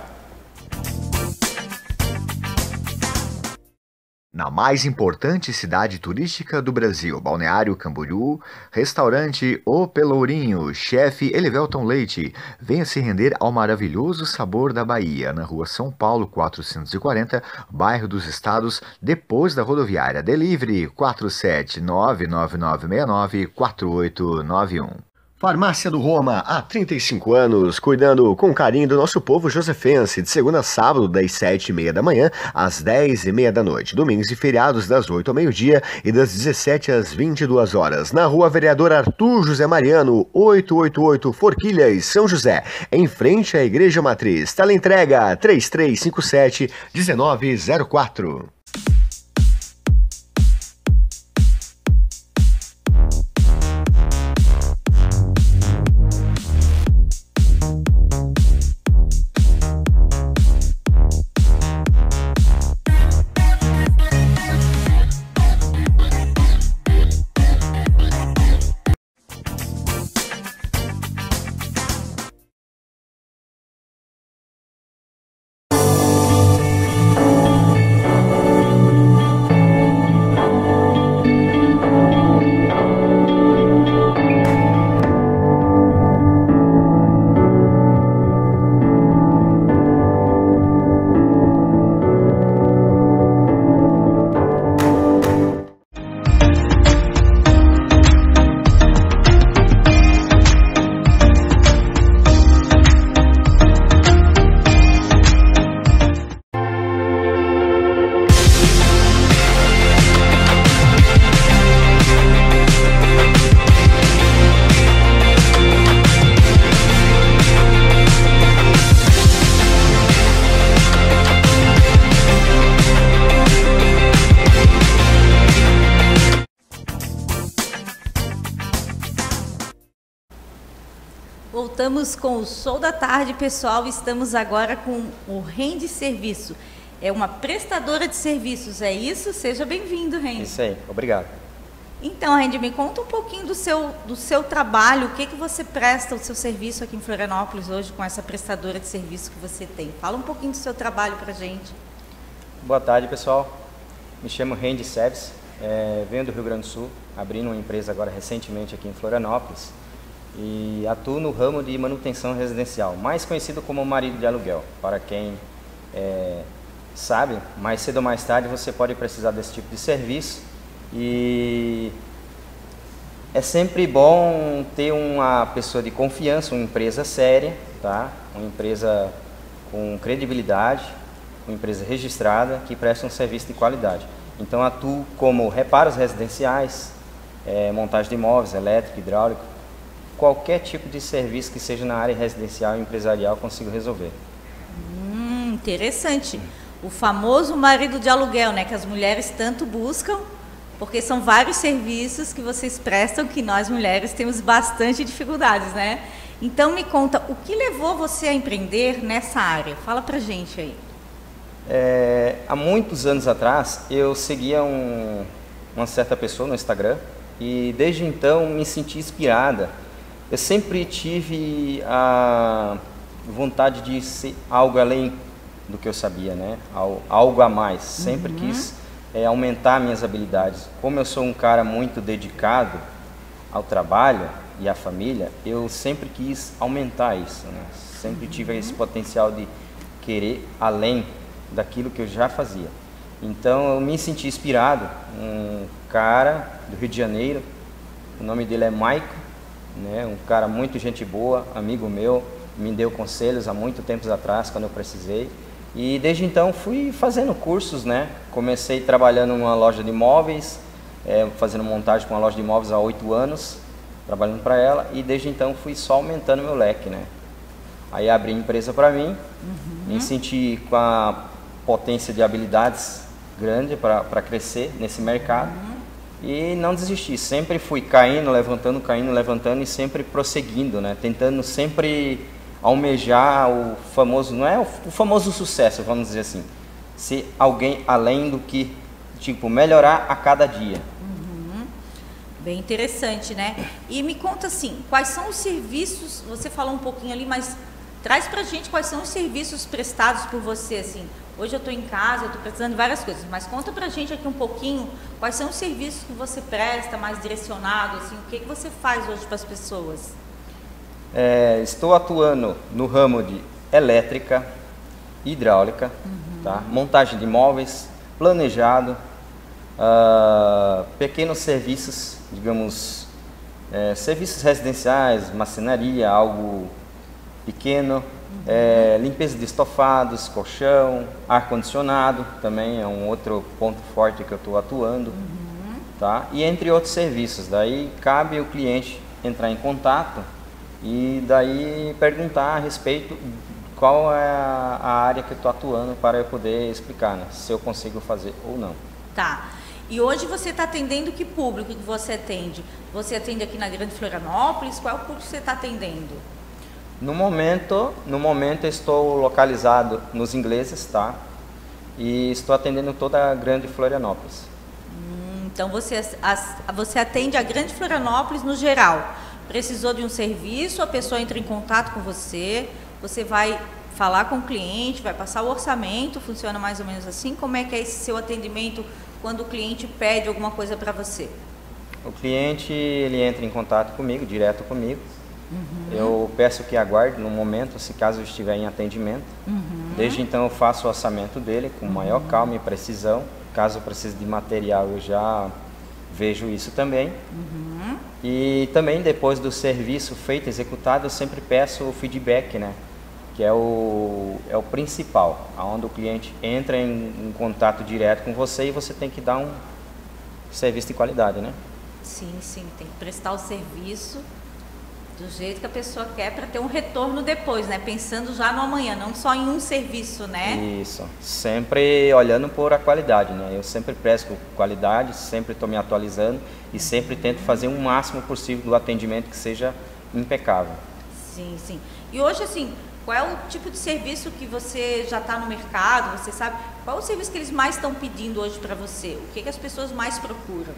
Na mais importante cidade turística do Brasil, Balneário Camboriú, restaurante O Pelourinho, chefe Elivelton Leite, venha se render ao maravilhoso sabor da Bahia, na rua São Paulo 440, bairro dos Estados, depois da rodoviária. Delivery 47999694891. Farmácia do Roma, há 35 anos, cuidando com carinho do nosso povo josefense, de segunda a sábado, das 7h30 da manhã às 10h30 da noite, domingos e feriados das 8 ao meio-dia e das 17 às 22 horas, na rua Vereador Arthur José Mariano, 888 Forquilhas, São José, em frente à Igreja Matriz. Teleentrega 3357-1904. Estamos com o Show da Tarde, pessoal. Estamos agora com o Rende Serviço. É uma prestadora de serviços, é isso? Seja bem-vindo, Rende. Isso aí, obrigado. Então, Rende, me conta um pouquinho do seu trabalho, o que você presta, o seu serviço aqui em Florianópolis hoje com essa prestadora de serviço que você tem. Fala um pouquinho do seu trabalho pra gente. Boa tarde, pessoal. Me chamo Rende Service, venho do Rio Grande do Sul, abri uma empresa agora recentemente aqui em Florianópolis e atuo no ramo de manutenção residencial, mais conhecido como marido de aluguel. Para quem sabe, mais cedo ou mais tarde você pode precisar desse tipo de serviço e é sempre bom ter uma pessoa de confiança, uma empresa séria, tá? Uma empresa com credibilidade, uma empresa registrada que presta um serviço de qualidade. Então atuo como reparos residenciais, montagem de imóveis, elétrico, hidráulico, qualquer tipo de serviço que seja na área residencial e empresarial eu consigo resolver. Interessante. O famoso marido de aluguel, né, que as mulheres tanto buscam, porque são vários serviços que vocês prestam que nós mulheres temos bastante dificuldades, né? Então me conta, o que levou você a empreender nessa área? Fala pra gente aí. Há muitos anos atrás eu seguia uma certa pessoa no Instagram e desde então me senti inspirada. Eu sempre tive a vontade de ser algo além do que eu sabia, né? Algo a mais. Sempre quis aumentar minhas habilidades. Como eu sou um cara muito dedicado ao trabalho e à família, eu sempre quis aumentar isso, né? Sempre tive esse potencial de querer além daquilo que eu já fazia. Então eu me senti inspirado. Um cara do Rio de Janeiro, o nome dele é Maico, né? Um cara muito gente boa, amigo meu, me deu conselhos há muito tempo atrás quando eu precisei. E desde então fui fazendo cursos, né? Comecei trabalhando numa loja de imóveis, fazendo montagem com uma loja de imóveis há 8 anos, trabalhando para ela, e desde então fui só aumentando meu leque, né? Aí abri empresa para mim, me senti com a potência de habilidades grande para crescer nesse mercado e não desisti. Sempre fui caindo, levantando e sempre prosseguindo, né? Tentando sempre almejar o famoso, não é o famoso sucesso, vamos dizer assim, ser alguém além do que, tipo, melhorar a cada dia. Bem interessante, né? E me conta assim, quais são os serviços, você falou um pouquinho ali, mas traz pra gente quais são os serviços prestados por você, assim. Hoje eu estou em casa, eu estou precisando de várias coisas, mas conta pra gente aqui um pouquinho quais são os serviços que você presta, mais direcionado, assim, o que você faz hoje para as pessoas? Estou atuando no ramo de elétrica, hidráulica, tá? Montagem de imóveis, planejado, pequenos serviços, digamos, serviços residenciais, marcenaria, algo pequeno, limpeza de estofados, colchão, ar-condicionado, também é um outro ponto forte que eu estou atuando, tá? E entre outros serviços. Daí cabe o cliente entrar em contato e daí perguntar a respeito qual é a área que eu estou atuando para eu poder explicar, né, se eu consigo fazer ou não. Tá. E hoje você está atendendo que público que você atende? Você atende aqui na Grande Florianópolis? Qual é o público que você está atendendo? No momento eu estou localizado nos ingleses, tá? E estou atendendo toda a Grande Florianópolis. Então você atende a Grande Florianópolis no geral. Precisou de um serviço, a pessoa entra em contato com você, você vai falar com o cliente, vai passar o orçamento, funciona mais ou menos assim? Como é que é esse seu atendimento quando o cliente pede alguma coisa para você? O cliente, ele entra em contato comigo, direto comigo. Eu peço que aguarde no momento, se caso eu estiver em atendimento. Desde então eu faço o orçamento dele com maior calma e precisão. Caso eu precise de material, eu já vejo isso também. E também depois do serviço feito, executado, eu sempre peço o feedback, né? Que é o principal, onde o cliente entra em contato direto com você e você tem que dar um serviço de qualidade, né? Sim, tem que prestar o serviço do jeito que a pessoa quer para ter um retorno depois, né? Pensando já no amanhã, não só em um serviço, né? Isso, sempre olhando por a qualidade, né? Eu sempre presto qualidade, sempre estou me atualizando e sempre tento fazer o máximo possível do atendimento que seja impecável. sim. E hoje, assim, qual é o tipo de serviço que você já está no mercado, você sabe? Qual é o serviço que eles mais estão pedindo hoje para você? O que as pessoas mais procuram?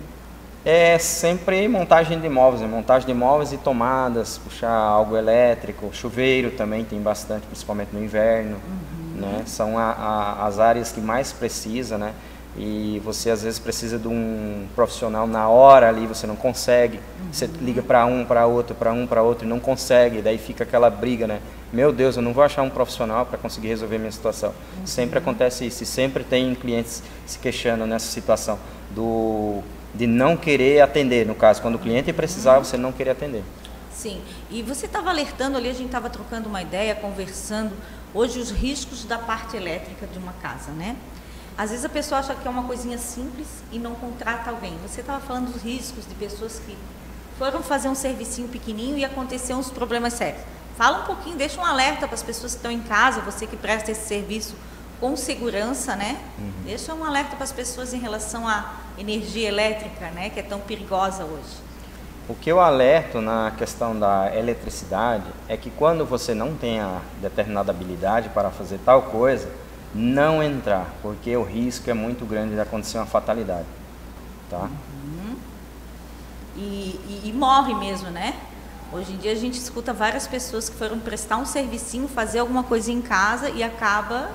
É sempre montagem de móveis, né? Montagem de móveis e tomadas, puxar algo elétrico, chuveiro também tem bastante, principalmente no inverno, né? São as áreas que mais precisa, né? E você às vezes precisa de um profissional na hora ali, você não consegue, você liga para um, para outro e não consegue, daí fica aquela briga, né? Meu Deus, eu não vou achar um profissional para conseguir resolver minha situação. Sempre acontece isso e sempre tem clientes se queixando nessa situação de não querer atender, no caso, quando o cliente precisar, você não querer atender. Sim, e você estava alertando ali, a gente estava trocando uma ideia, conversando, hoje os riscos da parte elétrica de uma casa, né? Às vezes a pessoa acha que é uma coisinha simples e não contrata alguém. Você estava falando dos riscos de pessoas que foram fazer um servicinho pequenininho e aconteceram uns problemas sérios. Fala um pouquinho, deixa um alerta para as pessoas que estão em casa, você que presta esse serviço com segurança, né? Deixa um alerta para as pessoas em relação à energia elétrica, né? Que é tão perigosa hoje. O que eu alerto na questão da eletricidade é que quando você não tem a determinada habilidade para fazer tal coisa, não entrar, porque o risco é muito grande de acontecer uma fatalidade, tá? E morre mesmo, né? Hoje em dia a gente escuta várias pessoas que foram prestar um servicinho, fazer alguma coisa em casa e acaba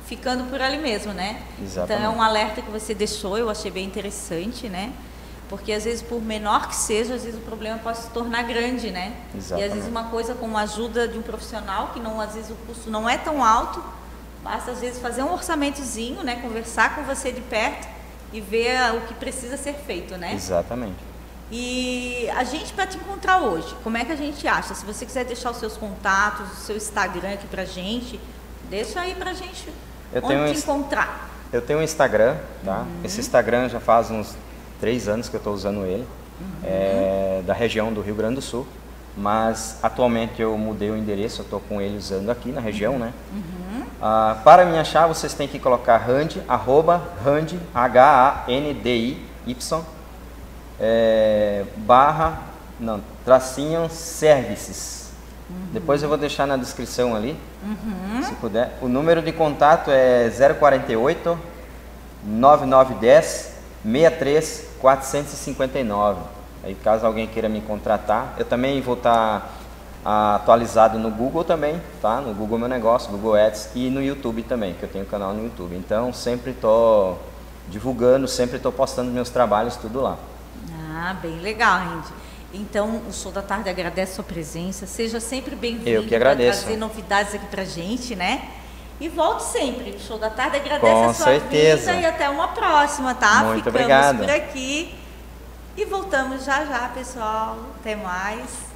ficando por ali mesmo, né? Exatamente. Então é um alerta que você deixou, eu achei bem interessante, né? Porque às vezes, por menor que seja, às vezes o problema pode se tornar grande, né? Exatamente. E às vezes uma coisa como a ajuda de um profissional, que não, às vezes o custo não é tão alto, basta às vezes fazer um orçamentozinho, né? Conversar com você de perto e ver o que precisa ser feito, né? Exatamente. E a gente, para te encontrar hoje, como é que a gente acha? Se você quiser deixar os seus contatos, o seu Instagram aqui pra gente, deixa aí pra gente onde te encontrar. Eu tenho um Instagram, tá? Esse Instagram já faz uns 3 anos que eu estou usando ele, é da região do Rio Grande do Sul, mas atualmente eu mudei o endereço, eu estou com ele usando aqui na região, né? Para me achar, vocês têm que colocar Handy, @Handy, HANDIY, tracinho services. Depois eu vou deixar na descrição ali, se puder. O número de contato é 048 9910 63 459. Aí caso alguém queira me contratar, eu também vou estar atualizado no Google também, tá? No Google Meu Negócio, Google Ads e no YouTube também, que eu tenho canal no YouTube. Então sempre estou divulgando, sempre estou postando meus trabalhos, tudo lá. Ah, bem legal, Andy. Então, o Show da Tarde agradece a sua presença. Seja sempre bem-vindo. Eu que agradeço. Para trazer novidades aqui pra gente, né? E volte sempre. O Show da Tarde agradece Com a sua certeza. vinda e até uma próxima, tá? Muito Ficamos obrigado. por aqui e voltamos já já, pessoal. Até mais.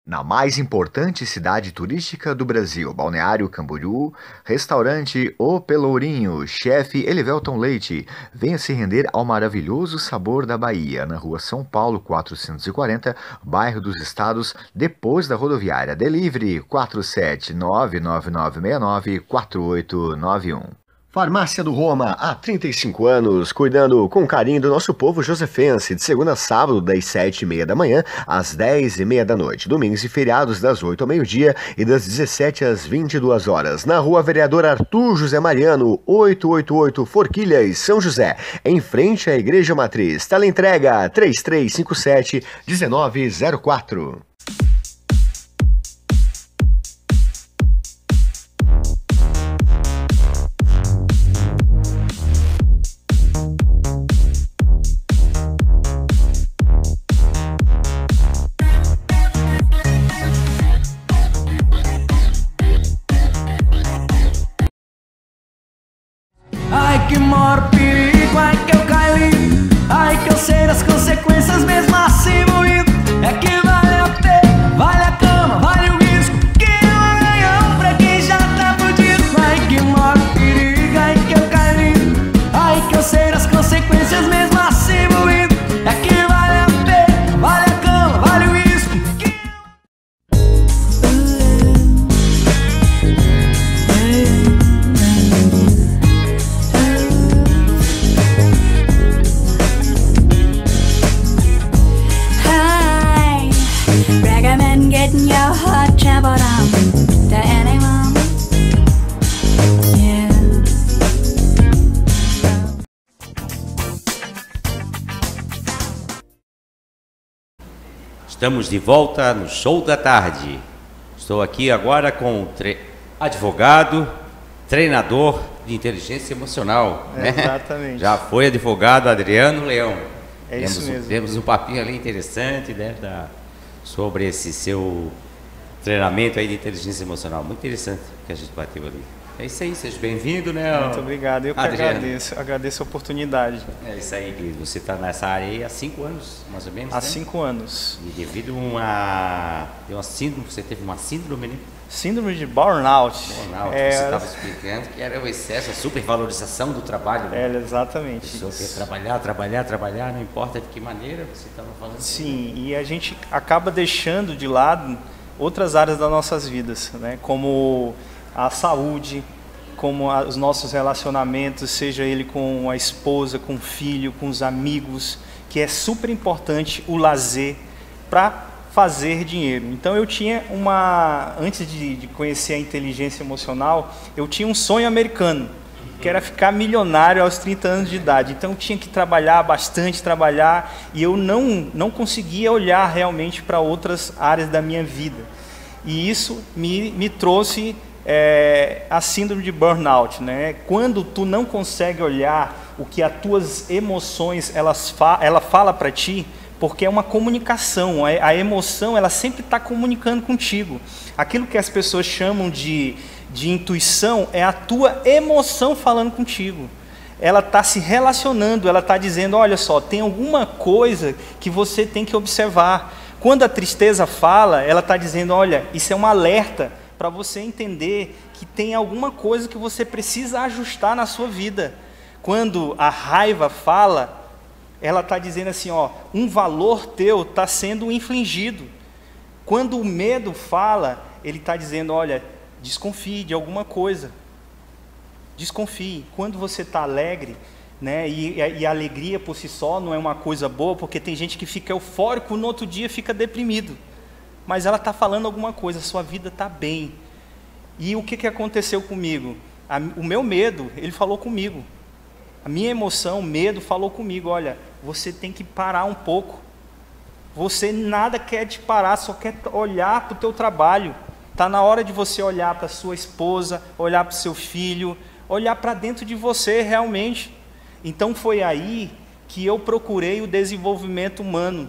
Na mais importante cidade turística do Brasil, Balneário Camboriú, restaurante O Pelourinho, chefe Elivelton Leite, venha se render ao maravilhoso sabor da Bahia, na rua São Paulo 440, bairro dos Estados, depois da rodoviária. Delivery 47999694891. Farmácia do Roma, há 35 anos, cuidando com carinho do nosso povo josefense, de segunda a sábado, das 7h30 da manhã às 10h30 da noite, domingos e feriados das 8 ao meio-dia e das 17 às 22 horas, na rua Vereador Arthur José Mariano, 888 Forquilhas, São José, em frente à Igreja Matriz. Teleentrega 3357-1904. Ai que maior perigo, ai que eu caí, ai que eu sei das consequências mesmo assim moído, é que vale a pena. letting your heart travel down to anyone. Yeah. Estamos de volta no Show da Tarde. Estou aqui agora com o advogado, treinador de inteligência emocional. Né? Exatamente. Já foi advogado Adriano Leão. É isso mesmo. Temos um papinho ali interessante, né, sobre esse seu treinamento aí de inteligência emocional. Muito interessante que a gente bateu ali. É isso aí, seja bem-vindo, né? Muito obrigado, eu que agradeço a oportunidade. É isso aí, querido. Você está nessa área aí há 5 anos, mais ou menos, Há né? 5 anos. E devido a uma síndrome, você teve uma síndrome, né? Síndrome de burnout. Burnout, você estava explicando que era o excesso, a supervalorização do trabalho. Né? Exatamente. A pessoa quer trabalhar, não importa de que maneira você estava falando. Sim, e a gente acaba deixando de lado outras áreas das nossas vidas, né? Como a saúde, como os nossos relacionamentos, seja ele com a esposa, com o filho, com os amigos, que é super importante o lazer para fazer dinheiro. Então eu tinha antes de conhecer a inteligência emocional, eu tinha um sonho americano, que era ficar milionário aos 30 anos de idade. Então eu tinha que trabalhar bastante, e eu não conseguia olhar realmente para outras áreas da minha vida. E isso me trouxe a síndrome de burnout, né? Quando tu não consegue olhar o que as tuas emoções ela fala para ti, porque é uma comunicação, a emoção ela sempre está comunicando contigo. Aquilo que as pessoas chamam de intuição é a tua emoção falando contigo. Ela está se relacionando, ela está dizendo, olha só, tem alguma coisa que você tem que observar. Quando a tristeza fala, ela está dizendo, olha, isso é um alerta para você entender que tem alguma coisa que você precisa ajustar na sua vida. Quando a raiva fala, ela está dizendo assim, ó, um valor teu está sendo infligido. Quando o medo fala, ele está dizendo, olha, desconfie de alguma coisa. Desconfie. Quando você está alegre, né, e a alegria por si só não é uma coisa boa, porque tem gente que fica eufórico, no outro dia fica deprimido. Mas ela está falando alguma coisa, sua vida está bem. E o que aconteceu comigo? O meu medo, ele falou comigo. A minha emoção, o medo, falou comigo, olha, você tem que parar um pouco. Você nada quer te parar, só quer olhar para o teu trabalho. Está na hora de você olhar para a sua esposa, olhar para o seu filho, olhar para dentro de você realmente. Então foi aí que eu procurei o desenvolvimento humano.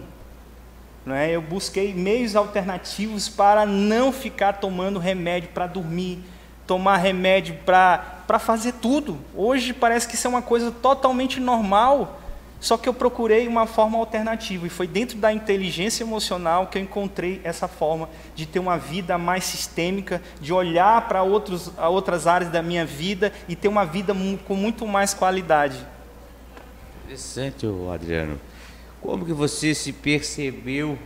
Eu busquei meios alternativos para não ficar tomando remédio para dormir, tomar remédio para fazer tudo. Hoje parece que isso é uma coisa totalmente normal, só que eu procurei uma forma alternativa. E foi dentro da inteligência emocional que eu encontrei essa forma de ter uma vida mais sistêmica, de olhar para outras áreas da minha vida e ter uma vida com muito mais qualidade. Interessante, Adriano. Como que você se percebeu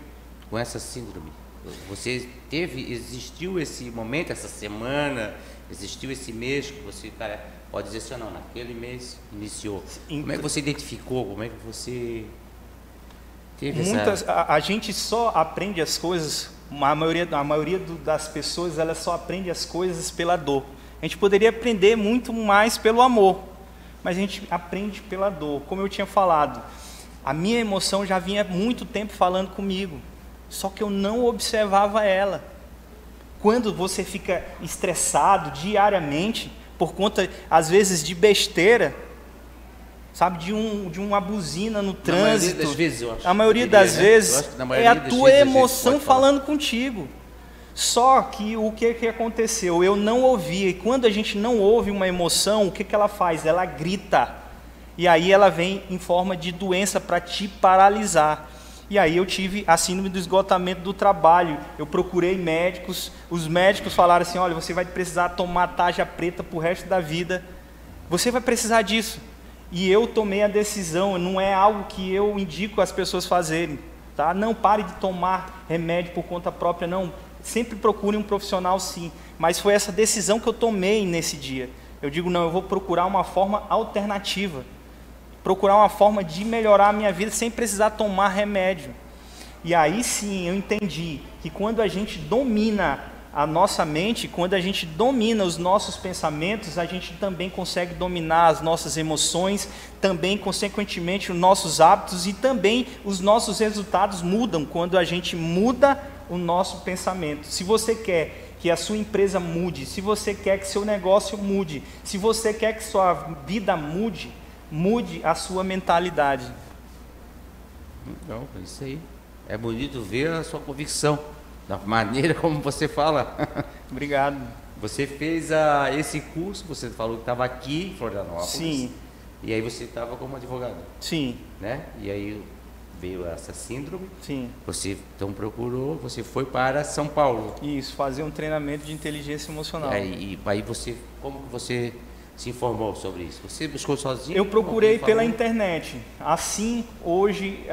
com essa síndrome? Existiu esse momento, essa semana, existiu esse mês que você pode dizer assim, não, naquele mês iniciou. Como é que você identificou? Como é que você teve A gente só aprende as coisas, a maioria das pessoas, ela só aprende as coisas pela dor. A gente poderia aprender muito mais pelo amor, mas a gente aprende pela dor. Como eu tinha falado, a minha emoção já vinha há muito tempo falando comigo, só que eu não observava ela. Quando você fica estressado diariamente, por conta, às vezes, de besteira, sabe, de uma buzina no trânsito, a maioria das vezes é a tua emoção falando contigo. Só que o que aconteceu? Eu não ouvia, e quando a gente não ouve uma emoção, o que ela faz? Ela grita. E aí ela vem em forma de doença para te paralisar. E aí eu tive a síndrome do esgotamento do trabalho. Eu procurei médicos, os médicos falaram assim, olha, você vai precisar tomar tarja preta pro resto da vida. Você vai precisar disso. E eu tomei a decisão, não é algo que eu indico as pessoas fazerem. Tá? Não pare de tomar remédio por conta própria, não. Sempre procure um profissional, sim. Mas foi essa decisão que eu tomei nesse dia. Eu digo, não, eu vou procurar uma forma alternativa. Procurar uma forma de melhorar a minha vida sem precisar tomar remédio. E aí sim eu entendi que quando a gente domina a nossa mente, quando a gente domina os nossos pensamentos, a gente também consegue dominar as nossas emoções, também, consequentemente, os nossos hábitos e também os nossos resultados mudam quando a gente muda o nosso pensamento. Se você quer que a sua empresa mude, se você quer que seu negócio mude, se você quer que sua vida mude, mude a sua mentalidade. Então, é isso aí. É bonito ver a sua convicção, da maneira como você fala. Obrigado. Você fez esse curso, você falou que estava aqui em Florianópolis. Sim. E aí você estava como advogado. Sim. Né? E aí veio essa síndrome. Sim. Você então procurou, você foi para São Paulo. Isso, fazer um treinamento de inteligência emocional. E aí você, como que você se informou sobre isso? Você buscou sozinho? Eu procurei pela internet. Assim, hoje,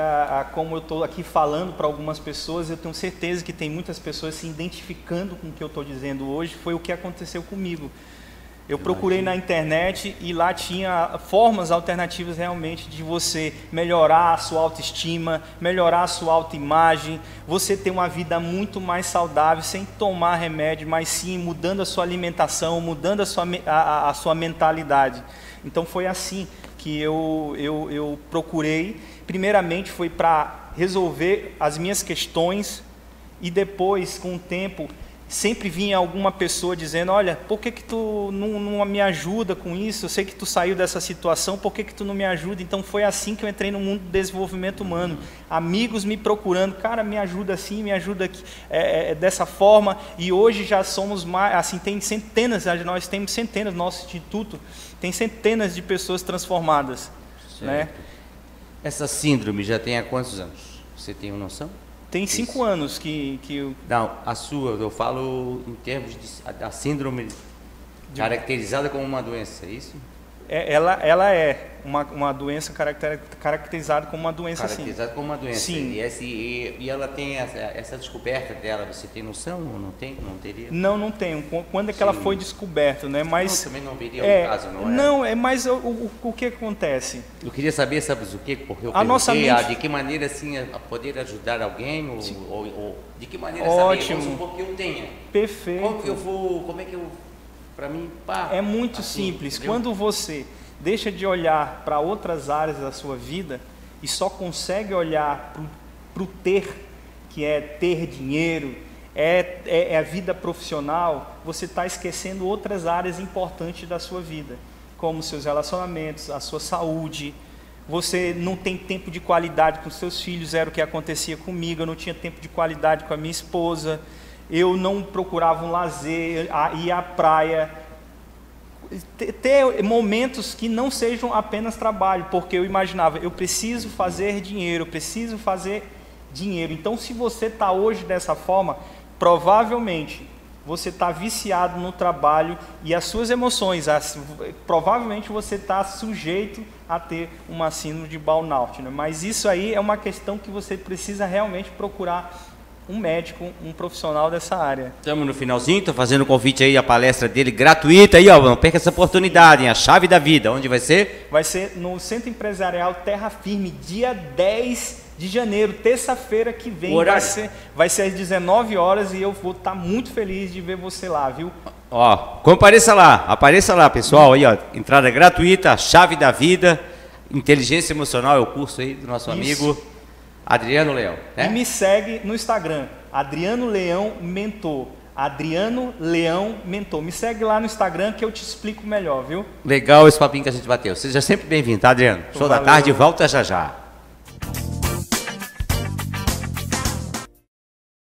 como eu estou aqui falando para algumas pessoas, eu tenho certeza que tem muitas pessoas se identificando com o que eu estou dizendo hoje. Foi o que aconteceu comigo. Eu procurei na internet e lá tinha formas alternativas realmente de você melhorar a sua autoestima, melhorar a sua autoimagem, você ter uma vida muito mais saudável, sem tomar remédio, mas sim mudando a sua alimentação, mudando a sua mentalidade. Então foi assim que eu procurei. Primeiramente foi para resolver as minhas questões e depois, com o tempo, sempre vinha alguma pessoa dizendo, olha, por que tu não me ajuda com isso? Eu sei que tu saiu dessa situação, por que tu não me ajuda? Então foi assim que eu entrei no mundo do desenvolvimento humano. Amigos me procurando, cara, me ajuda assim, me ajuda aqui, dessa forma. E hoje já somos mais, assim, tem centenas, nós temos centenas, nosso instituto tem centenas de pessoas transformadas. Né? Essa síndrome já tem há quantos anos? Você tem uma noção? Tem 5 anos que eu... Não, a sua, eu falo em termos da síndrome caracterizada como uma doença, é isso? Ela é uma doença caracterizada como uma doença, sim. Caracterizada como uma doença. Sim. E ela tem essa descoberta dela, você tem noção ou não tem? Não teria? Não tenho. Quando é que ela foi descoberta, né? Mas também não veria o caso, não é? Não, mas o que acontece? Eu queria saber, sabe o quê? Porque eu nossa mente... de que maneira, assim, a poder ajudar alguém ou de que maneira Ótimo. saber, vamos supor que eu tenha. Perfeito. Como é que eu... Para mim, pá, é muito assim, simples. Entendeu? Quando você deixa de olhar para outras áreas da sua vida e só consegue olhar para o ter, que é ter dinheiro, é a vida profissional, você está esquecendo outras áreas importantes da sua vida, como seus relacionamentos, a sua saúde. Você não tem tempo de qualidade com seus filhos, era o que acontecia comigo. Eu não tinha tempo de qualidade com a minha esposa. Eu não procurava um lazer, ir à praia, ter momentos que não sejam apenas trabalho, porque eu imaginava, eu preciso fazer dinheiro, Então, se você está hoje dessa forma, provavelmente você está viciado no trabalho e as suas emoções, provavelmente você está sujeito a ter uma síndrome de burnout, né? Mas isso aí é uma questão que você precisa realmente procurar um médico, um profissional dessa área. Estamos no finalzinho, estou fazendo o convite aí, a palestra dele gratuita aí, ó, não perca essa oportunidade, hein? A Chave da Vida, onde vai ser? Vai ser no Centro Empresarial Terra Firme, dia 10 de janeiro, terça-feira que vem, vai ser às 19 horas e eu vou estar muito feliz de ver você lá, viu? Ó, apareça lá, pessoal, aí ó, entrada gratuita, Chave da Vida, Inteligência Emocional é o curso aí do nosso amigo Adriano Leão, né? E me segue no Instagram, Adriano Leão Mentor. Adriano Leão Mentor. Me segue lá no Instagram que eu te explico melhor, viu? Legal esse papinho que a gente bateu. Seja sempre bem-vindo, tá, Adriano? Show da tarde, volta já.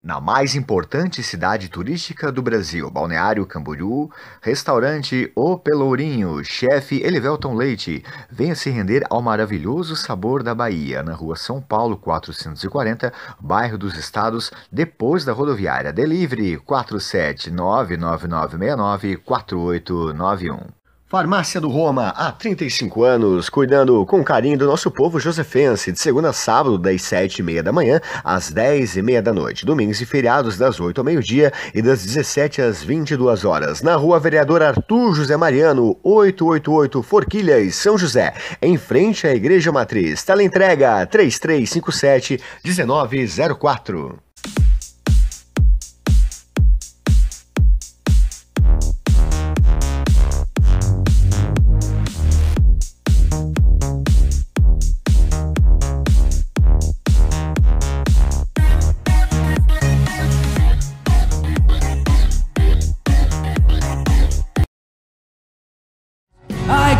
Na mais importante cidade turística do Brasil, Balneário Camboriú, restaurante O Pelourinho, chefe Elivelton Leite. Venha se render ao maravilhoso sabor da Bahia, na rua São Paulo 440, bairro dos Estados, depois da rodoviária. Delivery 47999694891. Farmácia do Roma, há 35 anos, cuidando com carinho do nosso povo josefense, de segunda a sábado, das 7h30 da manhã às 10h30 da noite, domingos e feriados das 8 ao meio-dia e das 17 às 22 horas, na rua Vereador Arthur José Mariano, 888 Forquilhas, São José, em frente à Igreja Matriz. Teleentrega 3357-1904.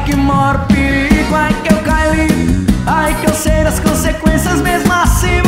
que maior perigo, ai que eu caí, ai que eu sei das consequências mesmo assim.